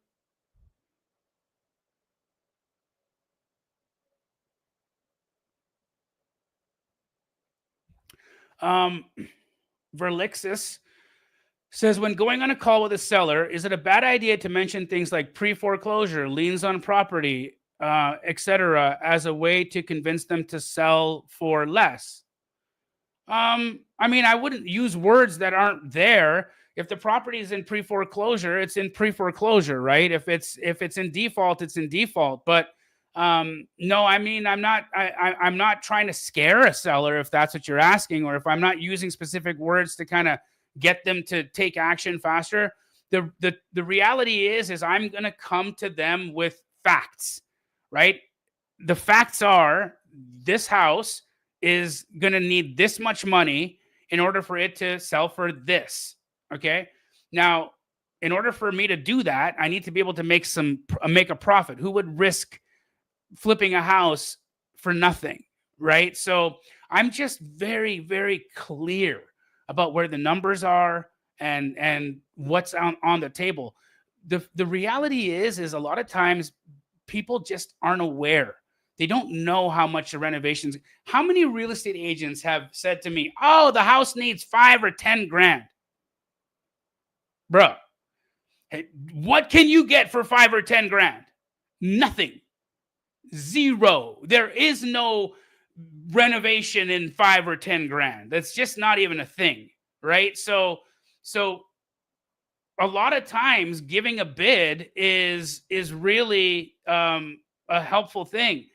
Verlixis says, when going on a call with a seller, is it a bad idea to mention things like pre-foreclosure, liens on property, etc., as a way to convince them to sell for less? I mean, I wouldn't use words that aren't there. If the property is in pre-foreclosure, it's in pre-foreclosure, right? If it's in default, it's in default. But no, I mean, I'm not trying to scare a seller, if that's what you're asking, or if I'm not using specific words to kind of get them to take action faster. The reality is I'm going to come to them with facts, right? The facts are, this house is going to need this much money in order for it to sell for this. Okay. Now, in order for me to do that, I need to be able to make a profit. Who would risk flipping a house for nothing, right? So I'm just very, very clear about where the numbers are and what's on the table. The reality is a lot of times people just aren't aware. They don't know how much the renovations. How many real estate agents have said to me, oh, the house needs $5 or $10 grand? Bro, hey, what can you get for $5 or $10 grand? Nothing. Zero. There is no renovation in $5 or $10 grand. That's just not even a thing, right? So a lot of times giving a bid is really a helpful thing.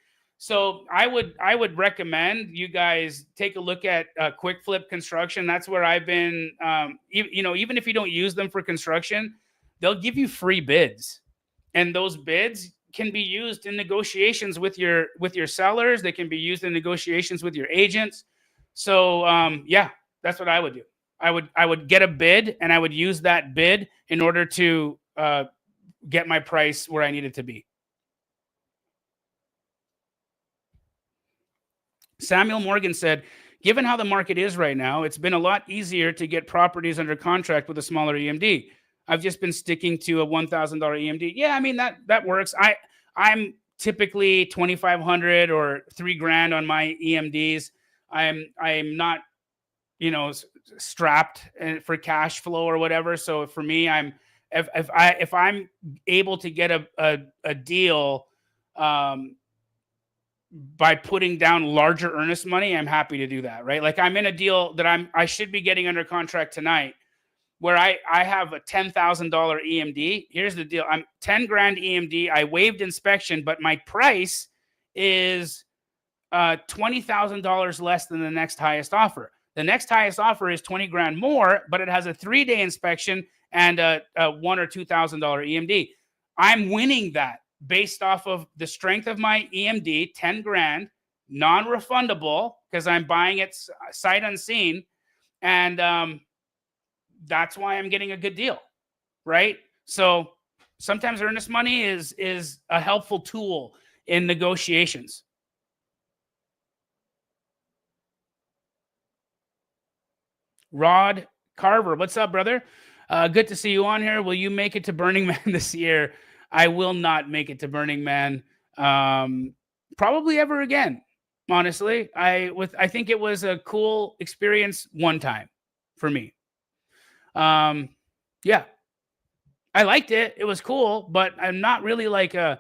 So I would recommend you guys take a look at Quick Flip Construction. That's where I've been. Even if you don't use them for construction, they'll give you free bids, and those bids can be used in negotiations with your sellers. They can be used in negotiations with your agents. So yeah, that's what I would do. I would get a bid, and I would use that bid in order to get my price where I need it to be. Samuel Morgan said, given how the market is right now, it's been a lot easier to get properties under contract with a smaller EMD. I've just been sticking to a $1,000 EMD. Yeah, I mean, that works. I'm typically $2,500 or $3 grand on my EMDs. I'm not, strapped for cash flow or whatever. So for me, if I'm able to get a deal by putting down larger earnest money, I'm happy to do that, right? Like I'm in a deal that I should be getting under contract tonight, where I have a $10,000 EMD. Here's the deal. I'm 10 grand EMD. I waived inspection, but my price is $20,000 less than the next highest offer. The next highest offer is 20 grand more, but it has a 3-day inspection and a $1,000 or $2,000 EMD. I'm winning that based off of the strength of my EMD, 10 grand, non-refundable, because I'm buying it sight unseen. And that's why I'm getting a good deal, right? So sometimes earnest money is a helpful tool in negotiations. Rod Carver, what's up, brother? Good to see you on here. Will you make it to Burning Man this year? I will not make it to Burning Man probably ever again, honestly. I think it was a cool experience one time for me. Yeah. I liked it. It was cool, but I'm not really like a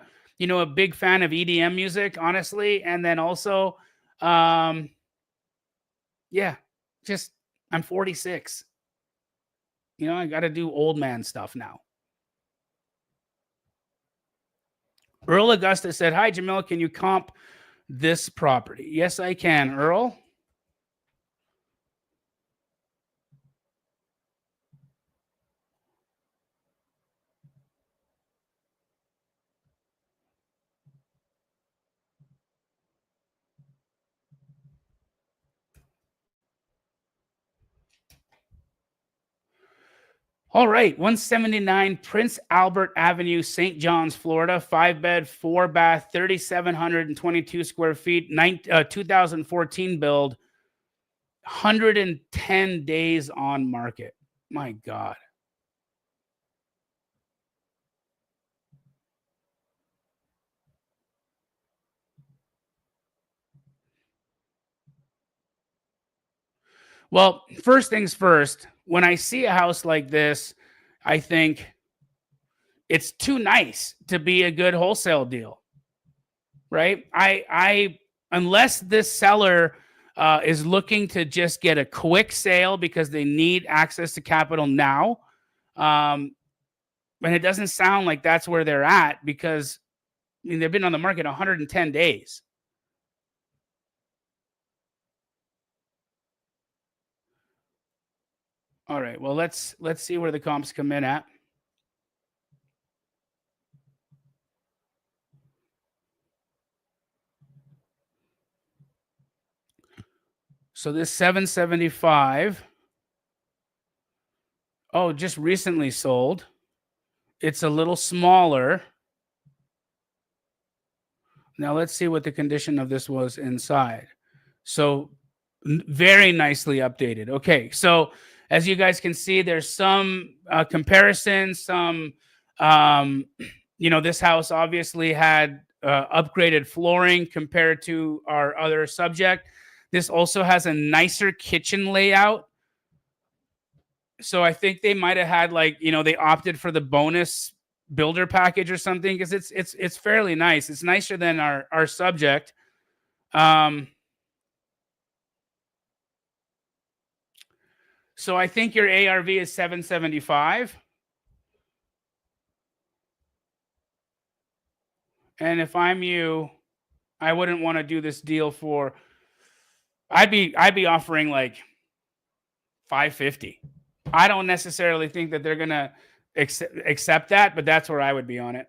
big fan of EDM music, honestly. And then also, yeah, just I'm 46. I got to do old man stuff now. Earl Augusta said, "Hi, Jamil. Can you comp this property?" Yes, I can, Earl. All right, 179 Prince Albert Avenue, St. John's, Florida, 5-bed, 4-bath, 3,722 square feet, 2014 build, 110 days on market. My God. Well, first things first, when I see a house like this, I think it's too nice to be a good wholesale deal, right? I unless this seller is looking to just get a quick sale because they need access to capital now, and it doesn't sound like that's where they're at, because they've been on the market 110 days. All right, well, let's see where the comps come in at. So this 775, just recently sold. It's a little smaller. Now let's see what the condition of this was inside. So very nicely updated. Okay, so as you guys can see, there's some comparison. Some, this house obviously had upgraded flooring compared to our other subject. This also has a nicer kitchen layout. So I think they might have had they opted for the bonus builder package or something, because it's fairly nice. It's nicer than our subject. So I think your ARV is 775. And if I'm you, I wouldn't want to do this deal for, I'd be offering like 550. I don't necessarily think that they're going to accept that, but that's where I would be on it.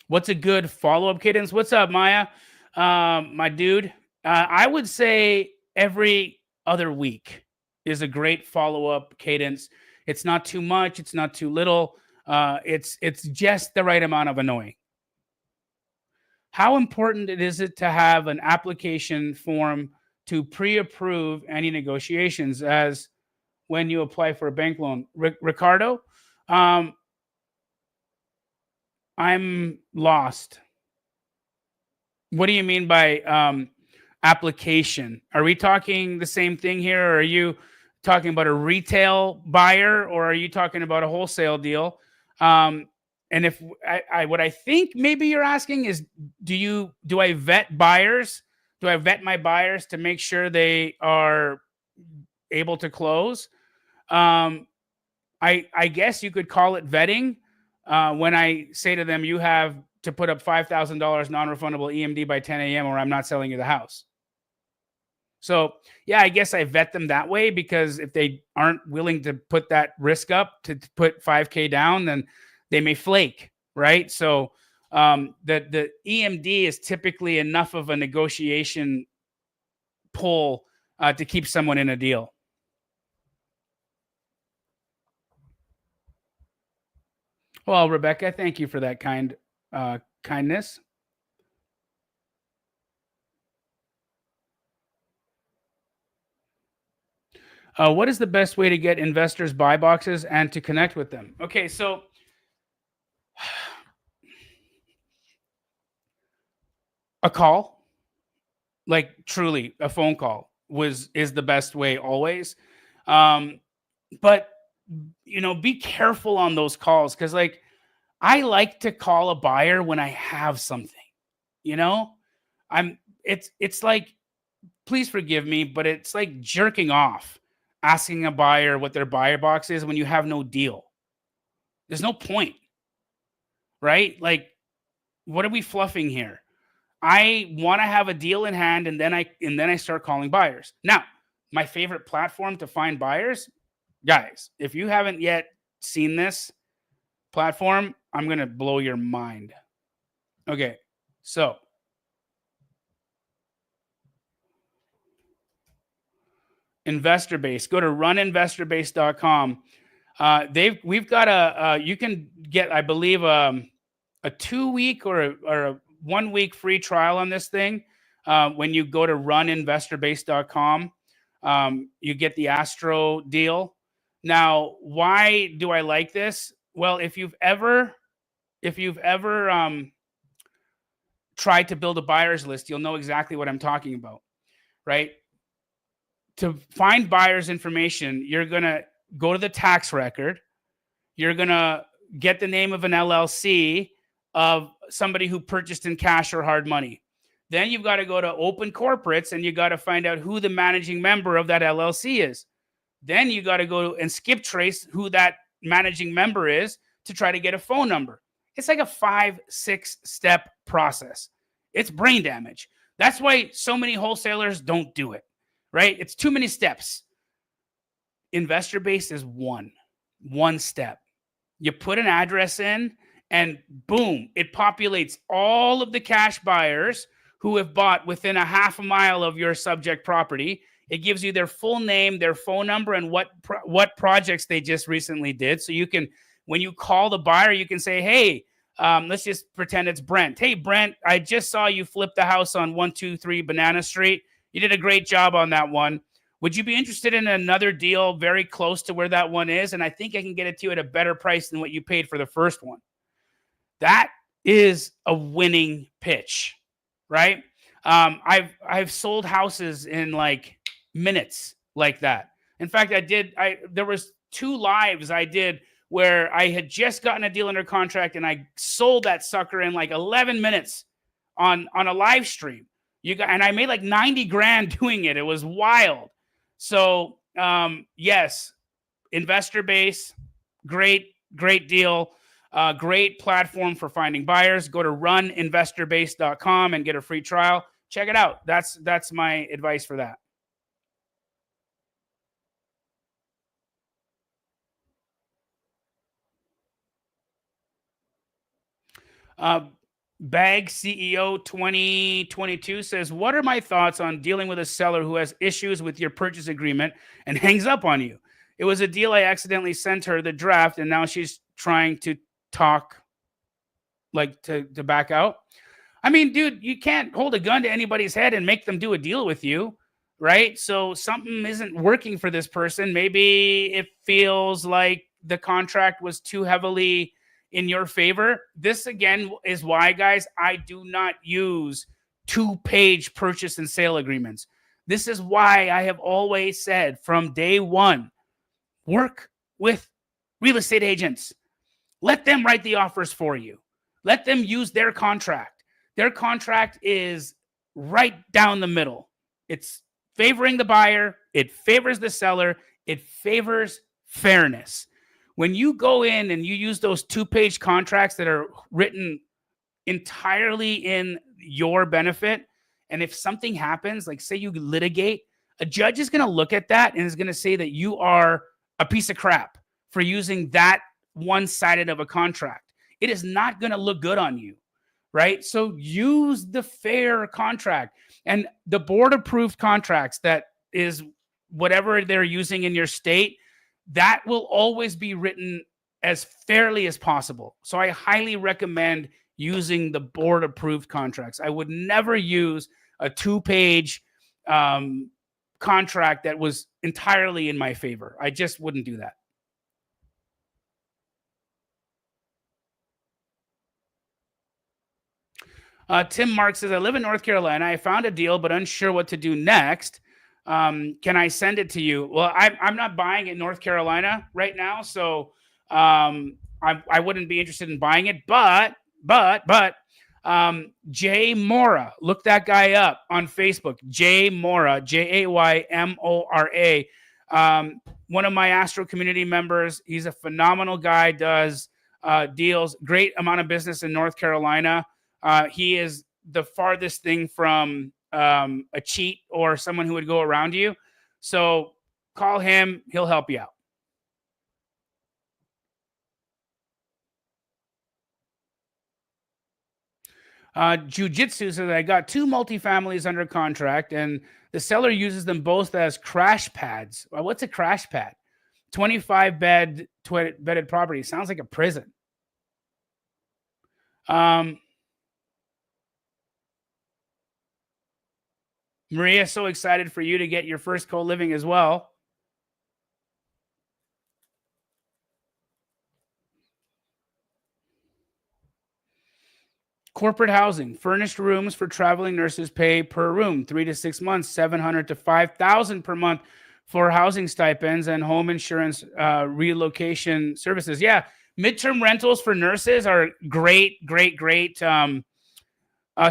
What's a good follow-up cadence? What's up, Maya? My dude. I would say every other week is a great follow-up cadence. It's not too much. It's not too little. It's just the right amount of annoying. How important is it to have an application form to pre-approve any negotiations as when you apply for a bank loan? Ricardo, I'm lost. What do you mean by application? Are we talking the same thing here? Or are you talking about a retail buyer, or are you talking about a wholesale deal? And if what I think maybe you're asking is, do I vet buyers? Do I vet my buyers to make sure they are able to close? I guess you could call it vetting. When I say to them, you have to put up $5,000 non-refundable EMD by 10 a.m. or I'm not selling you the house. So yeah, I guess I vet them that way, because if they aren't willing to put that risk up to put $5,000 down, then they may flake, right? So the EMD is typically enough of a negotiation pull to keep someone in a deal. Well, Rebecca, thank you for that kindness. What is the best way to get investors buy boxes and to connect with them? Okay, so A call, like truly a phone call is the best way always. But be careful on those calls, because like I like to call a buyer when I have something. It's like, please forgive me, but it's like jerking off asking a buyer what their buyer box is when you have no deal. There's no point, right? Like, what are we fluffing here? I want to have a deal in hand, and then I start calling buyers. Now, my favorite platform to find buyers, guys, if you haven't yet seen this platform, I'm going to blow your mind. Okay. So, Investor Base. Go to runinvestorbase.com. We've got you can get, I believe, a 2-week or a 1-week free trial on this thing. When you go to runinvestorbase.com, you get the Astro deal. Now, why do I like this? Well, if you've ever tried to build a buyer's list, you'll know exactly what I'm talking about, right? To find buyer's information, you're going to go to the tax record. You're going to get the name of an LLC of somebody who purchased in cash or hard money. Then you've got to go to open corporates, and you got to find out who the managing member of that LLC is. Then you got to go and skip trace who that managing member is to try to get a phone number. It's like a 5-6 step process. It's brain damage. That's why so many wholesalers don't do it, right? It's too many steps. Investor Base is one step. You put an address in, and boom, it populates all of the cash buyers who have bought within a half a mile of your subject property. It gives you their full name, their phone number, and what projects they just recently did. So you can, when you call the buyer, you can say, hey, let's just pretend it's Brent. Hey, Brent, I just saw you flip the house on 123 Banana Street. You did a great job on that one. Would you be interested in another deal very close to where that one is? And I think I can get it to you at a better price than what you paid for the first one. That is a winning pitch, right? I've sold houses in like minutes like that. In fact, there was 2 lives I did where I had just gotten a deal under contract, and I sold that sucker in like 11 minutes on a live stream. And I made like 90 grand doing it. It was wild. So, yes, Investor Base, great deal. Great platform for finding buyers. Go to runinvestorbase.com and get a free trial. Check it out. That's my advice for that. Bag CEO 2022 says, what are my thoughts on dealing with a seller who has issues with your purchase agreement and hangs up on you? It was a deal I accidentally sent her the draft, and now she's trying to talk, like to back out. I mean, dude, you can't hold a gun to anybody's head and make them do a deal with you, right? So something isn't working for this person. Maybe it feels like the contract was too heavily in your favor. This again is why, guys, I do not use 2-page purchase and sale agreements. This is why I have always said from day one, work with real estate agents. Let them write the offers for you. Let them use their contract. Their contract is right down the middle. It's favoring the buyer. It favors the seller. It favors fairness. When you go in and you use those 2-page contracts that are written entirely in your benefit, and if something happens, like say you litigate, a judge is going to look at that and is going to say that you are a piece of crap for using that one-sided of a contract. It is not going to look good on you, right? So use the fair contract, and the board-approved contracts, that is whatever they're using in your state, that will always be written as fairly as possible. So I highly recommend using the board-approved contracts. I would never use a 2-page contract that was entirely in my favor. I just wouldn't do that. Tim Mark says, I live in North Carolina. I found a deal, but unsure what to do next. Can I send it to you? Well, I'm not buying in North Carolina right now, so I wouldn't be interested in buying it. But Jay Mora, look that guy up on Facebook. Jay Mora, Jaymora. One of my Astro community members. He's a phenomenal guy. Does deals, great amount of business in North Carolina. He is the farthest thing from a cheat or someone who would go around you. So call him. He'll help you out. Jiu-Jitsu says, I got 2 multifamilies under contract, and the seller uses them both as crash pads. Well, what's a crash pad? 25 bedded property. Sounds like a prison. Maria, so excited for you to get your first co-living as well. Corporate housing, furnished rooms for traveling nurses pay per room, 3 to 6 months, $700 to $5,000 per month for housing stipends and home insurance relocation services. Yeah, midterm rentals for nurses are great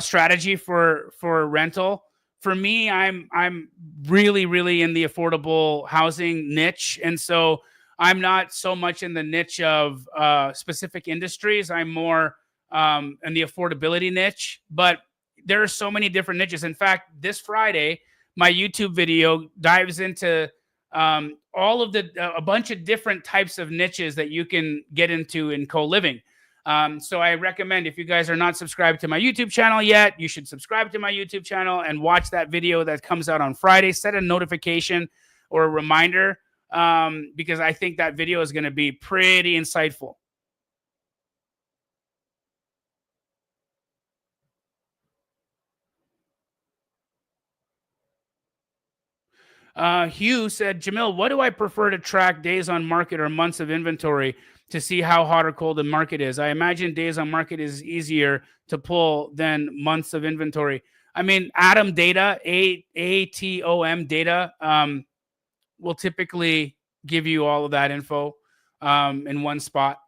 strategy for rental. For me, I'm really in the affordable housing niche, and so I'm not so much in the niche of specific industries. I'm more in the affordability niche, but there are so many different niches. In fact, this Friday, my YouTube video dives into all of a bunch of different types of niches that you can get into in co-living. So I recommend, if you guys are not subscribed to my YouTube channel yet, you should subscribe to my YouTube channel and watch that video that comes out on Friday. Set a notification or a reminder because I think that video is going to be pretty insightful. Hugh said, Jamil, what do I prefer to track, days on market or months of inventory, to see how hot or cold the market is? I imagine days on market is easier to pull than months of inventory. I mean, ATOM data, ATOM data will typically give you all of that info in one spot.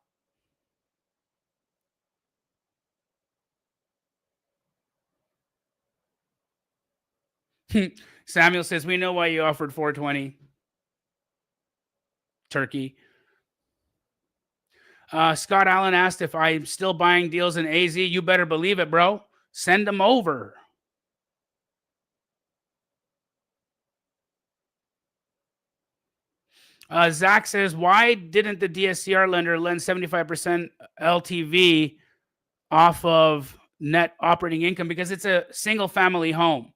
Samuel says, we know why you offered 420. Turkey. Scott Allen asked if I'm still buying deals in AZ. You better believe it, bro. Send them over. Zach says, why didn't the DSCR lender lend 75% LTV off of net operating income? Because it's a single family home.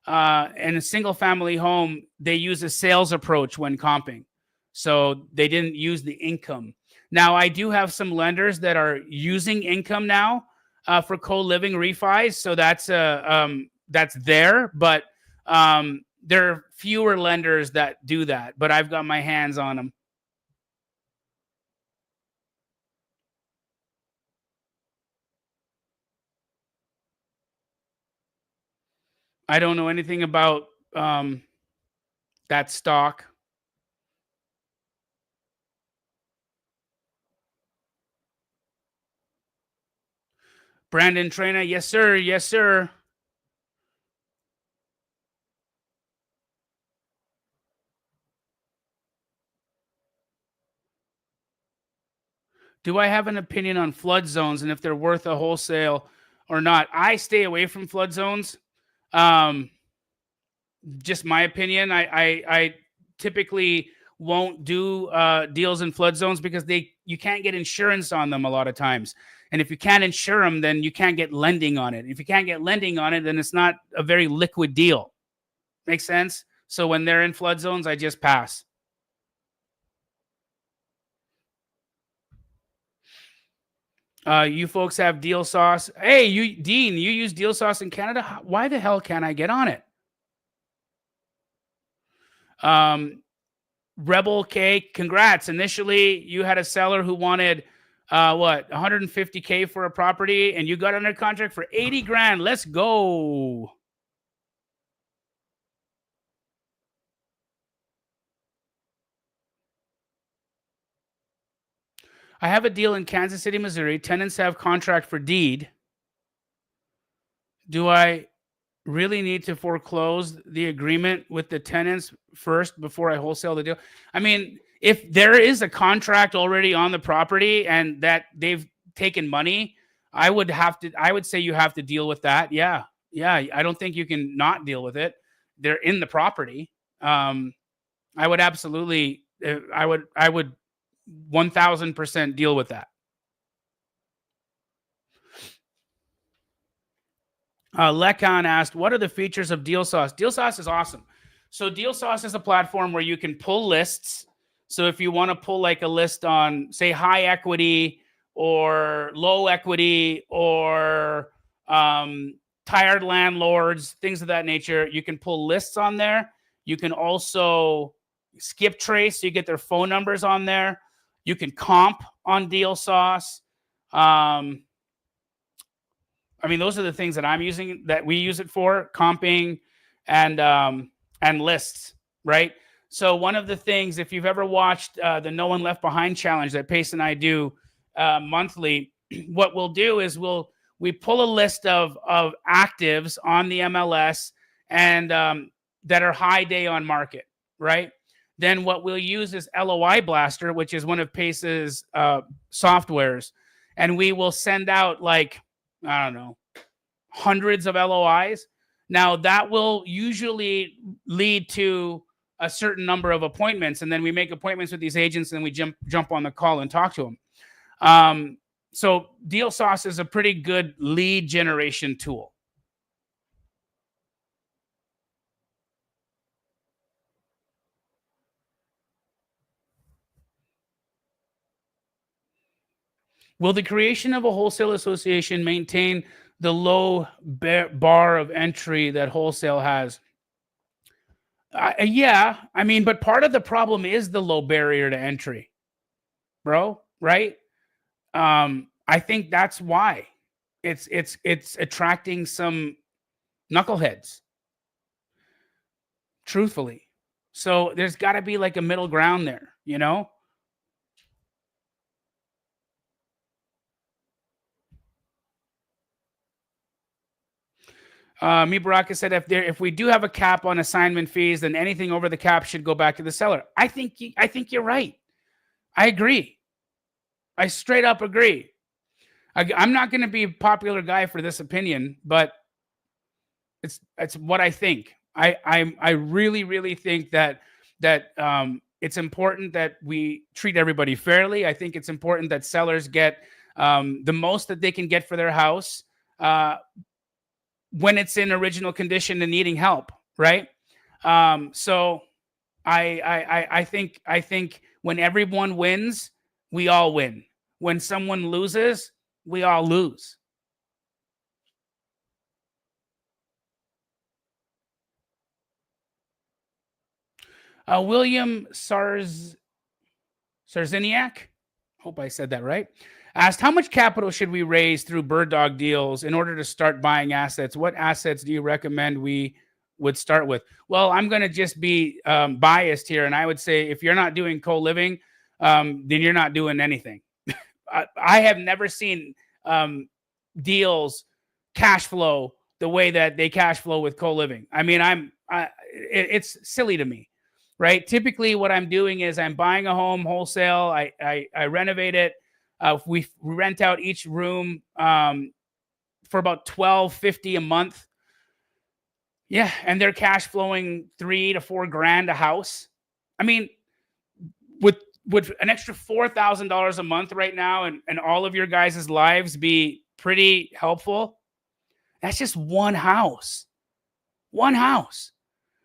And a single family home, they use a sales approach when comping. So they didn't use the income. Now, I do have some lenders that are using income now for co-living refis. So that's there, but there are fewer lenders that do that, but I've got my hands on them. I don't know anything about that stock. Brandon Trainer, yes, sir. Yes, sir. Do I have an opinion on flood zones and if they're worth a wholesale or not? I stay away from flood zones. Just my opinion. I typically won't do deals in flood zones because you can't get insurance on them a lot of times. And if you can't insure them, then you can't get lending on it. If you can't get lending on it, then it's not a very liquid deal. Make sense? So when they're in flood zones, I just pass. You folks have Deal Sauce. Hey, Dean, you use Deal Sauce in Canada? Why the hell can't I get on it? Rebel K, congrats. Initially, you had a seller who wanted what, 150K for a property, and you got under contract for 80 grand. Let's go. I have a deal in Kansas City, Missouri. Tenants have contract for deed. Do I really need to foreclose the agreement with the tenants first before I wholesale the deal? I mean, if there is a contract already on the property and that they've taken money, I would say you have to deal with that. Yeah. I don't think you can not deal with it. They're in the property. I would absolutely, I would 1000% deal with that. Lekan asked, what are the features of Deal Sauce? Deal Sauce is awesome. So Deal Sauce is a platform where you can pull lists. So if you want to pull like a list on, say, high equity or low equity or tired landlords, things of that nature, you can pull lists on there. You can also skip trace, so you get their phone numbers on there. You can comp on Deal Sauce. I mean, those are the things that I'm using, that we use it for, comping and lists, right? So one of the things, if you've ever watched the No One Left Behind challenge that Pace and I do monthly, what we'll do is we pull a list of actives on the MLS and that are high day on market, right? Then what we'll use is LOI Blaster, which is one of Pace's softwares, and we will send out like, I don't know, hundreds of LOIs. Now that will usually lead to a certain number of appointments, and then we make appointments with these agents, and we jump on the call and talk to them. So Deal Sauce is a pretty good lead generation tool. Will the creation of a wholesale association maintain the low bar of entry that wholesale has? Yeah, I mean, but part of the problem is the low barrier to entry, bro, right? I think that's why it's attracting some knuckleheads, truthfully. So there's got to be like a middle ground there, you know? Me Baraka said, if we do have a cap on assignment fees, then anything over the cap should go back to the seller. I think you're right. I agree. I straight up agree. I'm not going to be a popular guy for this opinion, but it's what I think. I really think that it's important that we treat everybody fairly. I think it's important that sellers get the most that they can get for their house when it's in original condition and needing help, right? So I think when everyone wins, we all win. When someone loses, we all lose. William Sarziniak, hope I said that right, asked, how much capital should we raise through bird dog deals in order to start buying assets? What assets do you recommend we would start with? Well, I'm going to just be biased here, and I would say if you're not doing co-living, then you're not doing anything. I have never seen deals cash flow the way that they cash flow with co-living. I mean, it's silly to me, right? Typically what I'm doing is I'm buying a home wholesale. I renovate it. We rent out each room for about $1,250 a month. Yeah, and they're cash flowing $3,000 to $4,000 a house. I mean, would an extra $4,000 a month right now and all of your guys' lives be pretty helpful? That's just one house. One house.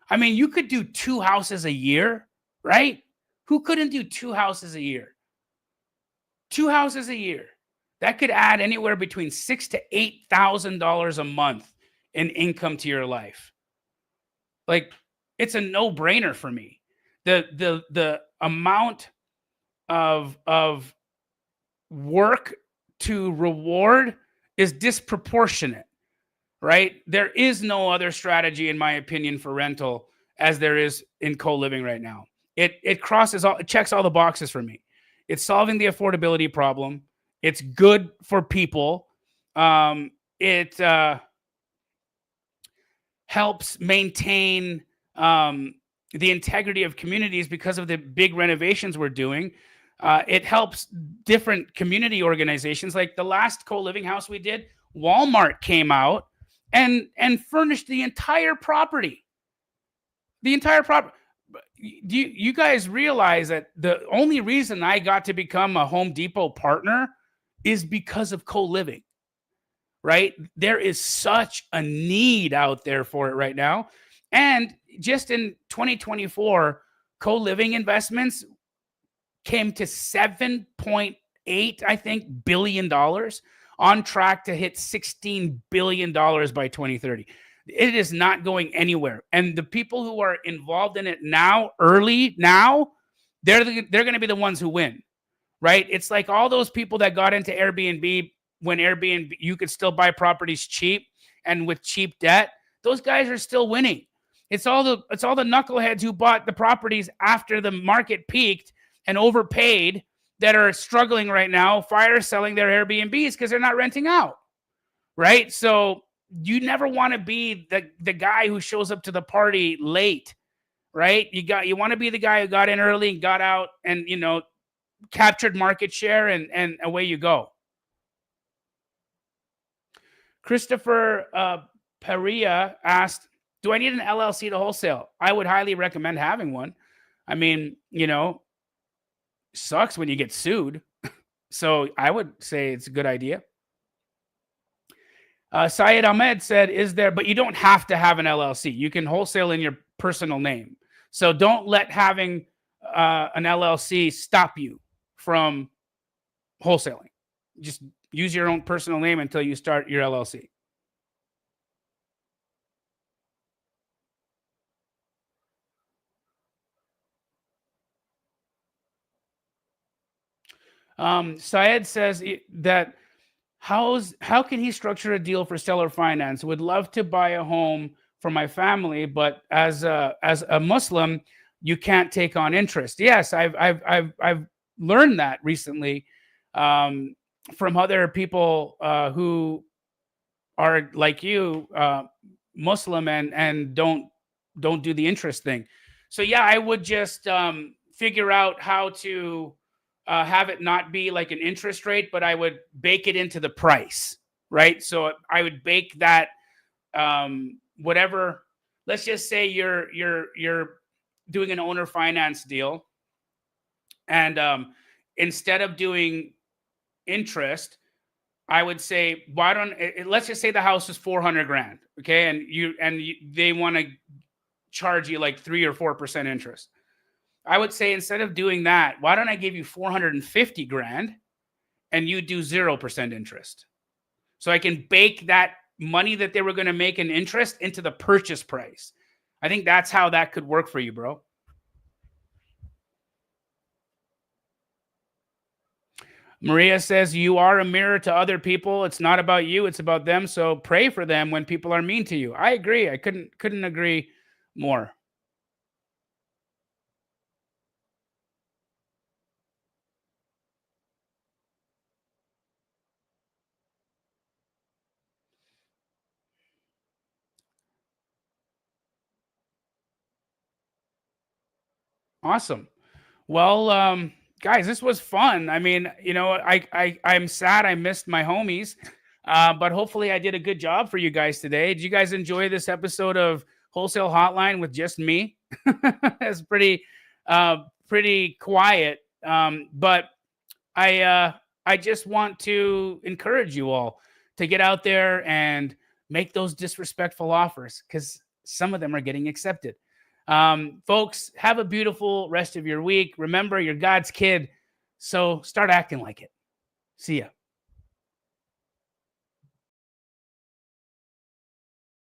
I mean, you could do 2 houses a year, right? Who couldn't do 2 houses a year? 2 houses a year. That could add anywhere between $6,000 to $8,000 a month in income to your life. Like, it's a no-brainer for me. The amount of work to reward is disproportionate, right? There is no other strategy, in my opinion, for rental as there is in co-living right now. It checks all the boxes for me. It's solving the affordability problem. It's good for people. It helps maintain the integrity of communities because of the big renovations we're doing. It helps different community organizations. Like the last co-living house we did, Walmart came out and furnished the entire property. The entire property. Do you guys realize that the only reason I got to become a Home Depot partner is because of co-living, right? There is such a need out there for it right now. And just in 2024, co-living investments came to $7.8, I think, billion, on track to hit $16 billion by 2030. It is not going anywhere. And the people who are involved in it now, they're going to be the ones who win, right? It's like all those people that got into Airbnb when Airbnb, you could still buy properties cheap and with cheap debt. Those guys are still winning. It's all the knuckleheads who bought the properties after the market peaked and overpaid that are struggling right now, fire selling their Airbnbs because they're not renting out, right? So you never want to be the guy who shows up to the party late, right? You want to be the guy who got in early and got out and, captured market share and away you go. Christopher Perea asked, do I need an LLC to wholesale? I would highly recommend having one. I mean, sucks when you get sued. So I would say it's a good idea. Syed Ahmed said, but you don't have to have an LLC. You can wholesale in your personal name. So don't let having an LLC stop you from wholesaling. Just use your own personal name until you start your LLC. Syed says that how can he structure a deal for seller finance? Would love to buy a home for my family, but as a Muslim, you can't take on interest. Yes, I've learned that recently from other people who are like you, Muslim and don't do the interest thing. So yeah, I would just figure out how to have it not be like an interest rate, but I would bake it into the price, right? So I would bake that whatever. Let's just say you're doing an owner finance deal, and instead of doing interest, I would say, let's just say the house is $400,000, okay, and they want to charge you like 3 or 4% interest. I would say instead of doing that, why don't I give you $450,000 and you do 0% interest? So I can bake that money that they were going to make in interest into the purchase price. I think that's how that could work for you, bro. Maria says, you are a mirror to other people. It's not about you. It's about them. So pray for them when people are mean to you. I agree. I couldn't agree more. Awesome. Well, guys, this was fun. I mean, I'm sad I missed my homies, but hopefully I did a good job for you guys today. Did you guys enjoy this episode of Wholesale Hotline with just me? It's pretty quiet, but I just want to encourage you all to get out there and make those disrespectful offers because some of them are getting accepted. Folks, have a beautiful rest of your week. Remember, you're God's kid, so start acting like it. See ya.